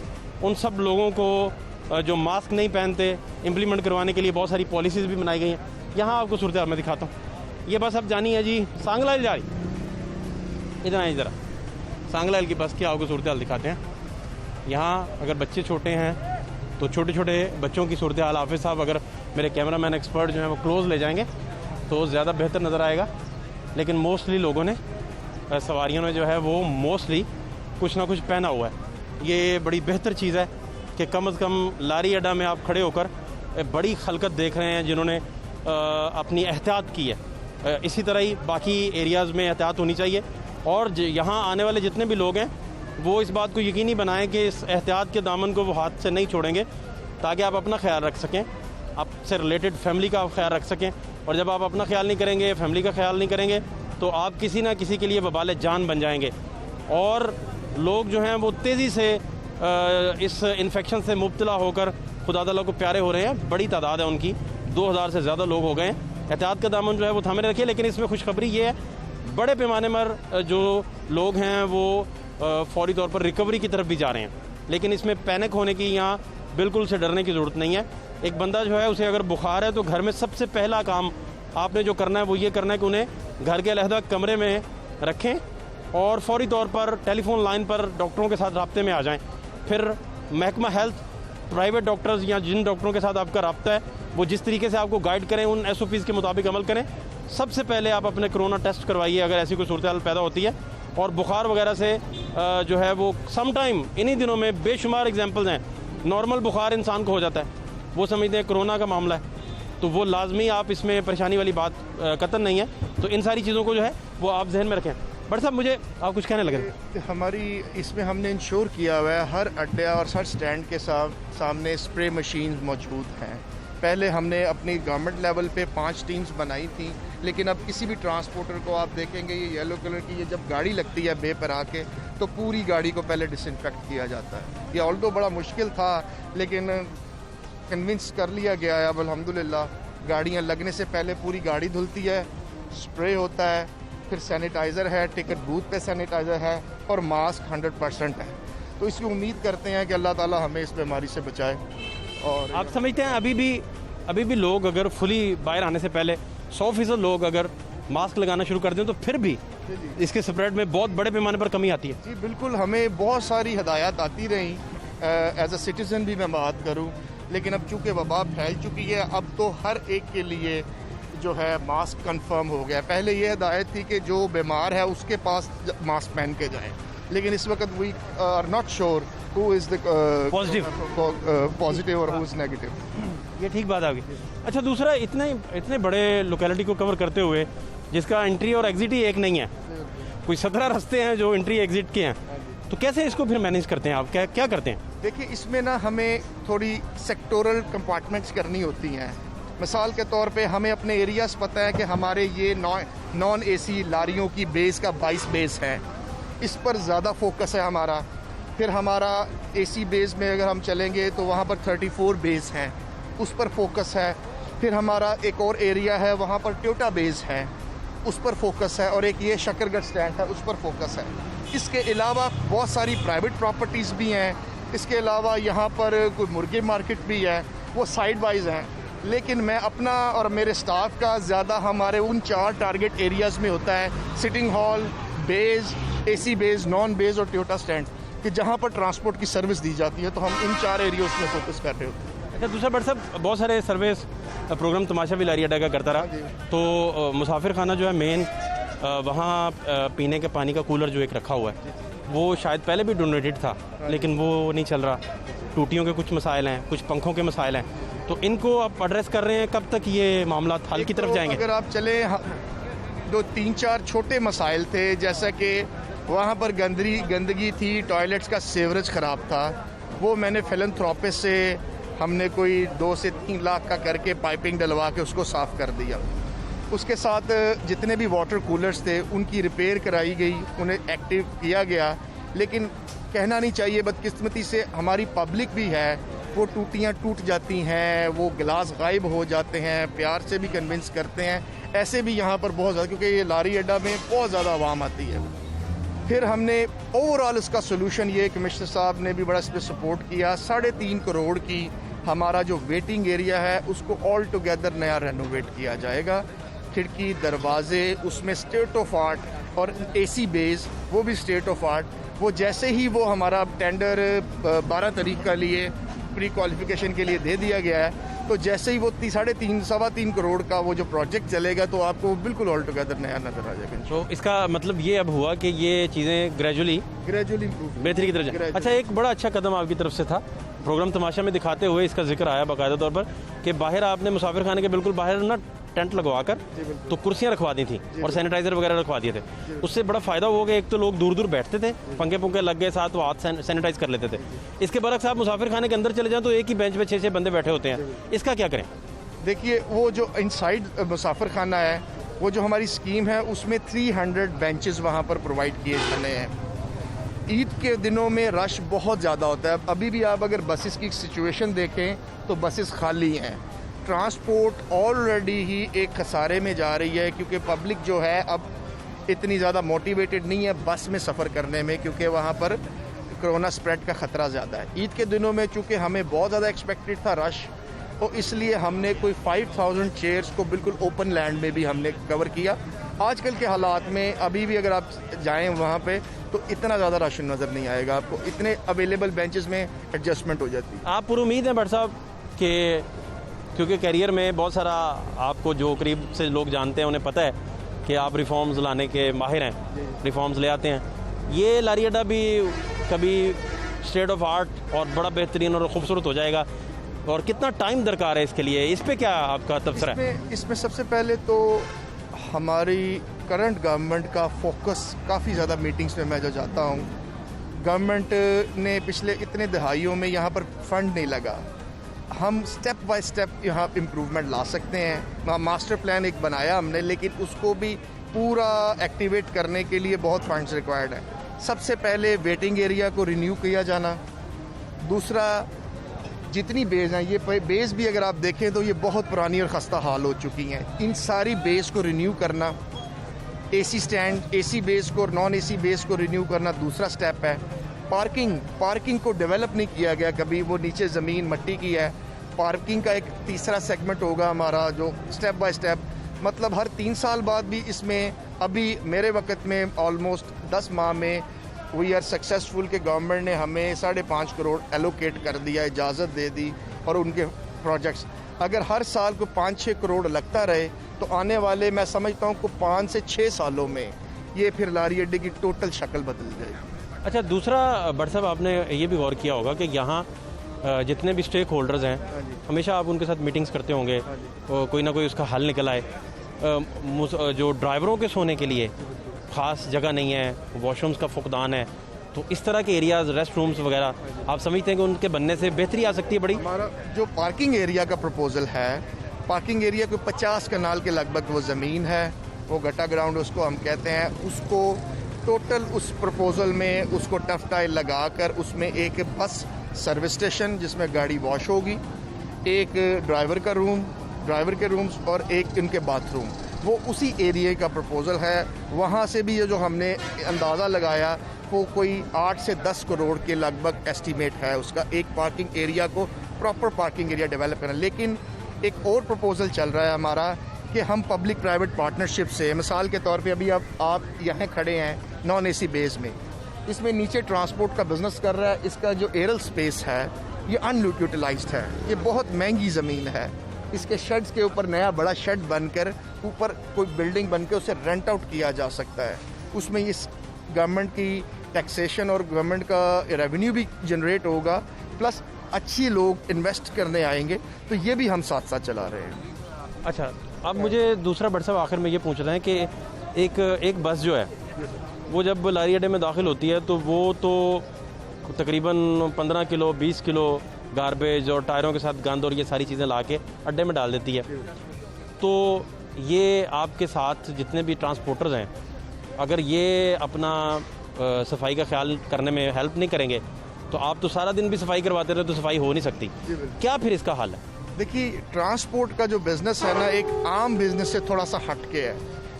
S1: उन सब लोगों को जो मास्क नहीं पहनते इम्प्लीमेंट करवाने के लिए बहुत सारी पॉलिसीज़ भी बनाई गई हैं। यहाँ आपको सूरत हाल मैं दिखाता हूँ। ये बस अब जानी है जी सांगलाइल जा रही, इधर आइए ज़रा, सांगलाइल की बस की आपको सूरत हाल दिखाते हैं। यहाँ अगर बच्चे छोटे हैं तो छोटे छोटे बच्चों की सूरत हाल हाफिज़ साहब, अगर मेरे कैमरामैन एक्सपर्ट जो हैं वो क्लोज़ ले जाएंगे तो ज़्यादा बेहतर नज़र आएगा। लेकिन मोस्टली लोगों ने, सवारियों ने जो है वो मोस्टली कुछ ना कुछ पहना हुआ है। ये बड़ी बेहतर चीज़ है कि कम से कम लारी अड्डा में आप खड़े होकर बड़ी खलकत देख रहे हैं जिन्होंने अपनी एहतियात की है। इसी तरह ही बाकी एरियाज़ में एहतियात होनी चाहिए, और यहाँ आने वाले जितने भी लोग हैं वो इस बात को यकीनी बनाएं कि इस एहतियात के दामन को वो हाथ से नहीं छोड़ेंगे, ताकि आप अपना ख्याल रख सकें, आपसे रिलेटेड फैमिली का ख्याल रख सकें। और जब आप अपना ख्याल नहीं करेंगे, फैमिली का ख्याल नहीं करेंगे, तो आप किसी ना किसी के लिए वबाल जान बन जाएंगे। और लोग जो हैं वो तेज़ी से इस इन्फेक्शन से मुब्तला होकर खुदा ताला को प्यारे हो रहे हैं। बड़ी तादाद है उनकी, 2000 से ज़्यादा लोग हो गए हैं। एहतियात का दामन जो है वो थामे रखिए। लेकिन इसमें खुशखबरी ये है, बड़े पैमाने पर जो लोग हैं वो फौरी तौर पर रिकवरी की तरफ भी जा रहे हैं। लेकिन इसमें पैनिक होने की, यहाँ बिल्कुल से डरने की ज़रूरत नहीं है। एक बंदा जो है उसे अगर बुखार है तो घर में सबसे पहला काम आपने जो करना है वो ये करना है कि उन्हें घर के अलहदा कमरे में रखें और फौरी तौर पर टेलीफोन लाइन पर डॉक्टरों के साथ रब्ते में आ जाएं। फिर महकमा हेल्थ, प्राइवेट डॉक्टर्स या जिन डॉक्टरों के साथ आपका रब्ता है वो जिस तरीके से आपको गाइड करें, उन SOPs के मुताबिक अमल करें। सबसे पहले आप अपने कोरोना टेस्ट करवाइए अगर ऐसी कोई सूरत हाल पैदा होती है। और बुखार वगैरह से जो है वो समटाइम इन्हीं दिनों में बेशुमार एग्जाम्पल्स हैं, नॉर्मल बुखार इंसान को हो जाता है, वो समझते हैं कोरोना का मामला है, तो वो लाजमी आप इसमें परेशानी वाली बात कतन नहीं है। तो इन सारी चीज़ों को जो है वो आप जहन में रखें। बट साहब मुझे आप कुछ कहने लगे।
S12: हमारी इसमें हमने इंश्योर किया हुआ है हर अड्डे और हर स्टैंड के सामने स्प्रे मशीन मौजूद हैं। पहले हमने अपनी गवर्नमेंट लेवल पे 5 टीम्स बनाई थी, लेकिन अब किसी भी ट्रांसपोर्टर को आप देखेंगे ये येलो कलर की, ये जब गाड़ी लगती है बे पर आके तो पूरी गाड़ी को पहले डिसइंफेक्ट किया जाता है। ये ऑल्दो बड़ा मुश्किल था लेकिन कन्विंस कर लिया गया है अब अल्हम्दुलिल्लाह। गाड़ियाँ लगने से पहले पूरी गाड़ी धुलती है, स्प्रे होता है, फिर सैनिटाइज़र है, टिकट बूथ पे सैनिटाइज़र है और मास्क 100% है। तो इसकी उम्मीद करते हैं कि अल्लाह ताला हमें इस बीमारी से बचाए। और
S1: आप समझते हैं अभी भी लोग अगर फुली बाहर आने से पहले 100% लोग अगर मास्क लगाना शुरू कर दें तो फिर भी इसके स्प्रेड में बहुत बड़े पैमाने पर कमी आती है?
S12: जी बिल्कुल, हमें बहुत सारी हदायत आती रही, एज अ सिटीज़न भी मैं बात करूं, लेकिन अब चूँकि वबा फैल चुकी है, अब तो हर एक के लिए जो है मास्क कंफर्म हो गया। पहले ये हदायत थी कि जो बीमार है उसके पास मास्क पहन के जाए, लेकिन इस वक्त we are not sure who is the positive और हु इज़ नेगेटिव।
S1: ये ठीक बात आ गई। अच्छा, दूसरा इतने बड़े लोकेलिटी को कवर करते हुए जिसका एंट्री और एग्जिट ही एक नहीं है, कोई 17 रास्ते हैं जो एंट्री एग्जिट के हैं, तो कैसे इसको फिर मैनेज करते हैं आप? क्या करते हैं?
S12: देखिए, इसमें ना हमें थोड़ी सेक्टोरल कंपार्टमेंट्स करनी होती हैं। मिसाल के तौर पे हमें अपने एरियाज पता है कि हमारे ये नॉन एसी लारियों की बेस का 22 बेस है, इस पर ज़्यादा फोकस है हमारा। फिर हमारा एसी बेस में अगर हम चलेंगे तो वहाँ पर 34 बेस हैं, उस पर फोकस है। फिर हमारा एक और एरिया है, वहाँ पर टोयोटा बेस है, उस पर फोकस है। और एक ये शकरगढ़ स्टैंड है, उस पर फोकस है। इसके अलावा बहुत सारी प्राइवेट प्रॉपर्टीज़ भी हैं। इसके अलावा यहाँ पर कोई मुर्गे मार्केट भी है, वो साइड वाइज हैं। लेकिन मैं अपना और मेरे स्टाफ का ज़्यादा हमारे उन 4 टारगेट एरियाज़ में होता है, sitting hall, base, AC base, non base और टोयोटा स्टैंड, कि जहाँ पर ट्रांसपोर्ट की सर्विस दी जाती है। तो हम इन 4 एरियाज़ में फोकस कर रहे होते हैं।
S1: अच्छा, दूसरा बट साहब, बहुत सारे सर्विस प्रोग्राम तमाशा भी लारी अड्डा का करता रहा, तो मुसाफिर खाना जो है मेन, वहाँ पीने के पानी का कूलर जो एक रखा हुआ है, वो शायद पहले भी डोनेटेड था, लेकिन वो नहीं चल रहा। टूटियों के कुछ मसाइल हैं, कुछ पंखों के मसाइल हैं, तो इनको आप एड्रेस कर रहे हैं। कब तक ये मामला हल की तरफ जाएंगे?
S12: अगर आप चले, 2-3-4 छोटे मसाइल थे, जैसा कि वहाँ पर गंदगी थी, टॉयलेट्स का सीवरेज ख़राब था, वो मैंने फिलैंथ्रोपिस्ट से हमने कोई 2 से 3 लाख का करके पाइपिंग डलवा के उसको साफ़ कर दिया। उसके साथ जितने भी वाटर कूलर्स थे उनकी रिपेयर कराई गई, उन्हें एक्टिव किया गया। लेकिन कहना नहीं चाहिए, बदकिस्मती से हमारी पब्लिक भी है, वो टूटियाँ टूट जाती हैं, वो गिलास गायब हो जाते हैं। प्यार से भी कन्विंस करते हैं, ऐसे भी यहाँ पर बहुत ज़्यादा, क्योंकि ये लारी अड्डा में बहुत ज़्यादा आवाम आती है। फिर हमने ओवरऑल इसका सोल्यूशन ये, कमिश्नर साहब ने भी बड़ा इस पर सपोर्ट किया। 3.5 करोड़ की हमारा जो वेटिंग एरिया है उसको ऑल टुगेदर नया रेनोवेट किया जाएगा। खिड़की, दरवाजे उसमें स्टेट ऑफ आर्ट, और एसी बेस वो भी स्टेट ऑफ आर्ट। वो जैसे ही वो हमारा टेंडर 12 तारीख का लिए प्री क्वालिफिकेशन के लिए दे दिया गया है, तो जैसे ही वो 3.5-3.25 करोड़ का वो जो प्रोजेक्ट चलेगा, तो आपको बिल्कुल ऑल टुगेदर नया नजर आ जाएगा।
S1: तो इसका मतलब ये अब हुआ कि ये चीज़ें ग्रेजुअली बेहतरी की तरफ जाए। अच्छा, एक बड़ा अच्छा कदम आपकी तरफ से था, प्रोग्राम तमाशा में दिखाते हुए इसका जिक्र आया बाकायदा तौर पर, कि बाहर आपने मुसाफिर खाने के बिल्कुल बाहर ना टेंट लगवा कर तो कुर्सियाँ रखवा दी थी और सैनिटाइजर वगैरह रखवा दिए थे। उससे बड़ा फ़ायदा हो गया, एक तो लोग दूर दूर बैठते थे, पंखे पुंखे लग गए, साथ वो हाथ सैनिटाइज कर लेते थे। इसके बरक्स आप मुसाफिर खाने के अंदर चले जाएं तो एक ही बेंच पे 6-6 बंदे बैठे होते हैं, इसका क्या करें?
S12: देखिए, वो जो इनसाइड मुसाफिर खाना है, वो जो हमारी स्कीम है, उसमें 300 बेंचेस वहाँ पर प्रोवाइड किए जाने हैं। ईद के दिनों में रश बहुत ज़्यादा होता है। अभी भी आप अगर बसेस की सिचुएशन देखें तो बसेस खाली हैं। ट्रांसपोर्ट ऑलरेडी ही एक खसारे में जा रही है, क्योंकि पब्लिक जो है अब इतनी ज़्यादा मोटिवेटेड नहीं है बस में सफ़र करने में, क्योंकि वहाँ पर कोरोना स्प्रेड का ख़तरा ज़्यादा है। ईद के दिनों में चूँकि हमें बहुत ज़्यादा एक्सपेक्टेड था रश, तो इसलिए हमने कोई 5000 चेयर्स को बिल्कुल ओपन लैंड में भी हमने कवर किया। आजकल के हालात में अभी भी अगर आप जाएं वहाँ पे तो इतना ज़्यादा रश नज़र नहीं आएगा आपको, इतने अवेलेबल बेंचेस में एडजस्टमेंट हो जाती है।
S1: आप पूरी उम्मीद है भट्ट साहब कि, क्योंकि कैरियर में बहुत सारा आपको जो करीब से लोग जानते हैं उन्हें पता है कि आप रिफॉर्म्स लाने के माहिर हैं, रिफॉर्म्स ले आते हैं, ये लारी अड्डा भी कभी स्टेट ऑफ आर्ट और बड़ा बेहतरीन और ख़ूबसूरत हो जाएगा? और कितना टाइम दरकार है इसके लिए, इस पे क्या आपका तबसरा है?
S12: इसमें सबसे पहले तो हमारी करंट गवर्नमेंट का फोकस काफ़ी ज़्यादा मीटिंग्स में मैं जो जाता हूँ, गवर्नमेंट ने पिछले इतने दहाइयों में यहाँ पर फंड नहीं लगा। हम स्टेप बाय स्टेप यहाँ इम्प्रूवमेंट ला सकते हैं। मास्टर प्लान एक बनाया हमने, लेकिन उसको भी पूरा एक्टिवेट करने के लिए बहुत फंड्स रिक्वायर्ड है। सबसे पहले वेटिंग एरिया को रिन्यू किया जाना। दूसरा, जितनी बेस हैं, ये बेस भी अगर आप देखें तो ये बहुत पुरानी और ख़स्ता हाल हो चुकी हैं, इन सारी बेस को रिन्यू करना। एसी स्टैंड, एसी बेस को और नॉन एसी बेस को रिन्यू करना दूसरा स्टेप है। पार्किंग को डेवलप नहीं किया गया कभी, वो नीचे ज़मीन मट्टी की है। पार्किंग का एक तीसरा सेगमेंट होगा हमारा, जो स्टेप बाय स्टेप, मतलब हर 3 साल बाद भी इसमें, अभी मेरे वक्त में ऑलमोस्ट 10 माह में वी आर सक्सेसफुल कि गवर्नमेंट ने हमें 5.5 करोड़ एलोकेट कर दिया, इजाज़त दे दी। और उनके प्रोजेक्ट्स अगर हर साल को 5-6 करोड़ लगता रहे तो आने वाले, मैं समझता हूँ को 5 से 6 सालों में ये फिर लारी अड्डे की टोटल शक्ल बदल जाएगी।
S1: अच्छा, दूसरा भट्ट साहब, आपने ये भी गौर किया होगा कि यहाँ जितने भी स्टेक होल्डर्स हैं, हमेशा आप उनके साथ मीटिंग्स करते होंगे, कोई ना कोई उसका हल निकल आए। जो ड्राइवरों के सोने के लिए ख़ास जगह नहीं है, वॉशरूम्स का फुकदान है, तो इस तरह के एरियाज, रेस्ट रूम्स वगैरह, आप समझते हैं कि उनके बनने से बेहतरी आ सकती है बड़ी?
S12: हमारा जो पार्किंग एरिया का प्रपोजल है, पार्किंग एरिया को 50 कनाल के लगभग वो ज़मीन है, वो गटा ग्राउंड उसको हम कहते हैं, उसको टोटल उस प्रपोजल में उसको टफ टाइल लगा कर उसमें एक बस सर्विस स्टेशन जिसमें गाड़ी वॉश होगी, एक ड्राइवर के रूम्स और एक इनके बाथरूम, वो उसी एरिया का प्रपोजल है। वहाँ से भी ये जो हमने अंदाज़ा लगाया वो कोई 8 से 10 करोड़ के लगभग एस्टीमेट है उसका, एक पार्किंग एरिया को प्रॉपर पार्किंग एरिया डेवलप करना। लेकिन एक और प्रपोजल चल रहा है हमारा कि हम पब्लिक प्राइवेट पार्टनरशिप से, मिसाल के तौर पे अभी अब आप यहाँ खड़े हैं नॉन एसी बेस में, इसमें नीचे ट्रांसपोर्ट का बिजनेस कर रहा है, इसका जो एरल स्पेस है ये अनयूटिलाइज्ड है, ये बहुत महंगी ज़मीन है। इसके शेड्स के ऊपर नया बड़ा शेड बनकर ऊपर कोई बिल्डिंग बनकर उसे रेंट आउट किया जा सकता है। उसमें इस गवर्नमेंट की टैक्सेशन और गवर्नमेंट का रेवेन्यू भी जनरेट होगा, प्लस अच्छी लोग इन्वेस्ट करने आएंगे, तो ये भी हम साथ साथ चला रहे हैं।
S1: अच्छा, अब मुझे दूसरा भट्ट साहब आखिर में ये पूछ रहे हैं कि एक बस जो है वो जब लारी अड्डे में दाखिल होती है तो वो तो तकरीबन 15 किलो 20 किलो गार्बेज और टायरों के साथ गंद और ये सारी चीज़ें ला के अड्डे में डाल देती है। तो ये आपके साथ जितने भी ट्रांसपोर्टर्स हैं, अगर ये अपना सफाई का ख्याल करने में हेल्प नहीं करेंगे तो आप तो सारा दिन भी सफाई करवाते रहे तो सफाई हो नहीं सकती। क्या फिर इसका हल है?
S12: देखिए, ट्रांसपोर्ट का जो बिज़नेस है ना, एक आम बिज़नेस से थोड़ा सा हट के है।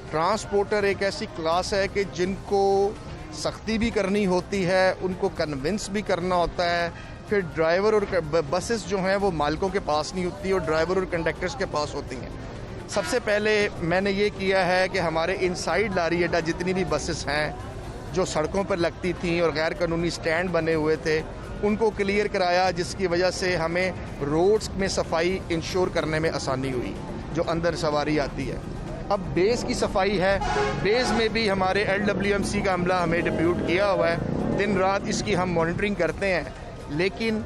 S12: ट्रांसपोर्टर एक ऐसी क्लास है कि जिनको सख्ती भी करनी होती है, उनको कन्विंस भी करना होता है। फिर ड्राइवर और बसेस जो हैं वो मालिकों के पास नहीं होती और ड्राइवर और कंडक्टर्स के पास होती हैं। सबसे पहले मैंने ये किया है कि हमारे इनसाइड लारी अड्डा जितनी भी बसेस हैं जो सड़कों पर लगती थी और गैर कानूनी स्टैंड बने हुए थे, उनको क्लियर कराया, जिसकी वजह से हमें रोड्स में सफाई इंश्योर करने में आसानी हुई जो अंदर सवारी आती है। अब बेस की सफाई है, बेस में भी हमारे LWMC का अमला हमें डिप्यूट किया हुआ है, दिन रात इसकी हम मॉनिटरिंग करते हैं। लेकिन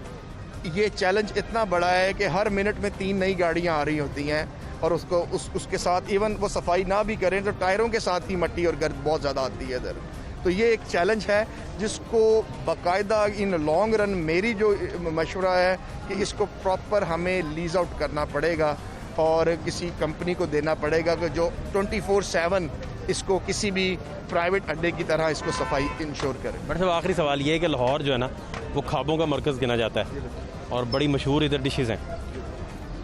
S12: ये चैलेंज इतना बड़ा है कि हर मिनट में 3 नई गाड़ियाँ आ रही होती हैं और उसके साथ इवन वो सफाई ना भी करें तो टायरों के साथ ही मट्टी और गर्द बहुत ज़्यादा आती है इधर। तो ये एक चैलेंज है जिसको बाकायदा इन लॉन्ग रन मेरी जो मशवरा है कि इसको प्रॉपर हमें लीज आउट करना पड़ेगा और किसी कंपनी को देना पड़ेगा कि जो 24/7 इसको किसी भी प्राइवेट अड्डे की तरह इसको सफाई इंश्योर करे।
S1: बट साहब, आखिरी सवाल ये है कि लाहौर जो है ना वो ख्वाबों का मरकज़ गिना जाता है और बड़ी मशहूर इधर डिशेज़ हैं।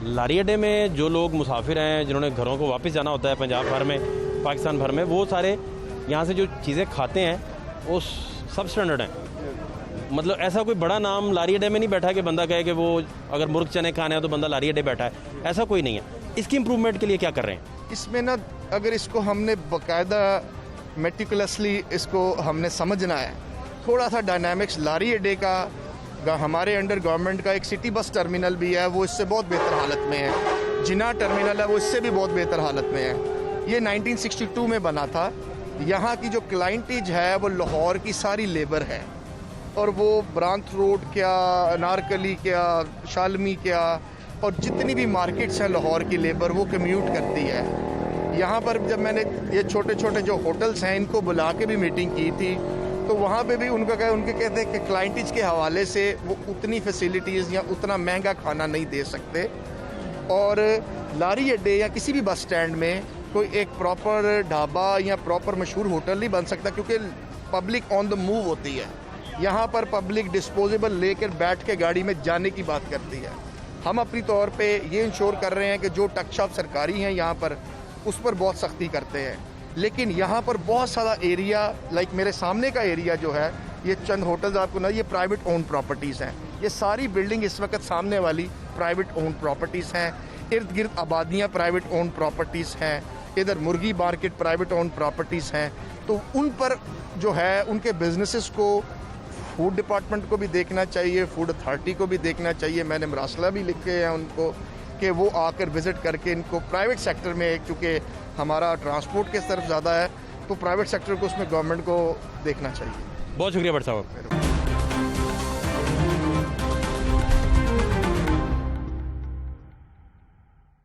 S1: लारी अड्डे में जो लोग मुसाफिर हैं, जिन्होंने घरों को वापस जाना होता है पंजाब भर में, पाकिस्तान भर में, वो सारे यहाँ से जो चीज़ें खाते हैं वो सब स्टैंडर्ड हैं। मतलब ऐसा कोई बड़ा नाम लारी अड्डे में नहीं बैठा कि बंदा कहे कि वो अगर मुर्ग चने खाने हैं तो बंदा लारी अड्डे बैठा है, ऐसा कोई नहीं है। इसकी इम्प्रूवमेंट के लिए क्या कर रहे हैं?
S12: इसमें ना अगर इसको हमने बाकायदा मेटिकुलसली इसको हमने समझना है, थोड़ा सा डायनामिक्स लारी अड्डे का हमारे अंडर गवर्नमेंट का एक सिटी बस टर्मिनल भी है, वो इससे बहुत बेहतर हालत में है। जिना टर्मिनल है वो इससे भी बहुत बेहतर हालत में है। ये 1962 में बना था। यहाँ की जो क्लाइंटेज है वो लाहौर की सारी लेबर है और वो ब्रांथ रोड क्या, अनारकली क्या, शालमी क्या और जितनी भी मार्केट्स हैं लाहौर की लेबर वो कम्यूट करती है। यहाँ पर जब मैंने ये छोटे छोटे जो होटल्स हैं इनको बुला के भी मीटिंग की थी तो वहाँ पे भी उनके कहते हैं कि क्लाइंटेज के हवाले से वो उतनी फैसिलिटीज़ या उतना महंगा खाना नहीं दे सकते। और लारी अड्डे या किसी भी बस स्टैंड में कोई एक प्रॉपर ढाबा या प्रॉपर मशहूर होटल नहीं बन सकता क्योंकि पब्लिक ऑन द मूव होती है। यहाँ पर पब्लिक डिस्पोजेबल लेकर बैठ के गाड़ी में जाने की बात करती है। हम अपनी तौर पे ये इंश्योर कर रहे हैं कि जो टक शॉप सरकारी हैं यहाँ पर उस पर बहुत सख्ती करते हैं। लेकिन यहाँ पर बहुत सारा एरिया, लाइक मेरे सामने का एरिया जो है, ये चंद होटल्स आपको ना, ये प्राइवेट ओन प्रॉपर्टीज़ हैं। ये सारी बिल्डिंग इस वक्त सामने वाली प्राइवेट ओन प्रॉपर्टीज़ हैं। इर्द गिर्द आबादियाँ प्राइवेट ओन प्रॉपर्टीज़ हैं। इधर मुर्गी मार्केट प्राइवेट ओन प्रॉपर्टीज़ हैं। तो उन पर जो है उनके बिजनेसेस को फूड डिपार्टमेंट को भी देखना चाहिए, फूड अथॉरिटी को भी देखना चाहिए। मैंने मरासला भी लिखे हैं उनको कि वो आकर विज़िट करके इनको प्राइवेट सेक्टर में, क्योंकि हमारा ट्रांसपोर्ट के तरफ ज़्यादा है, तो प्राइवेट सेक्टर को उसमें गवर्नमेंट को देखना चाहिए।
S1: बहुत शुक्रिया भट्ट साहब।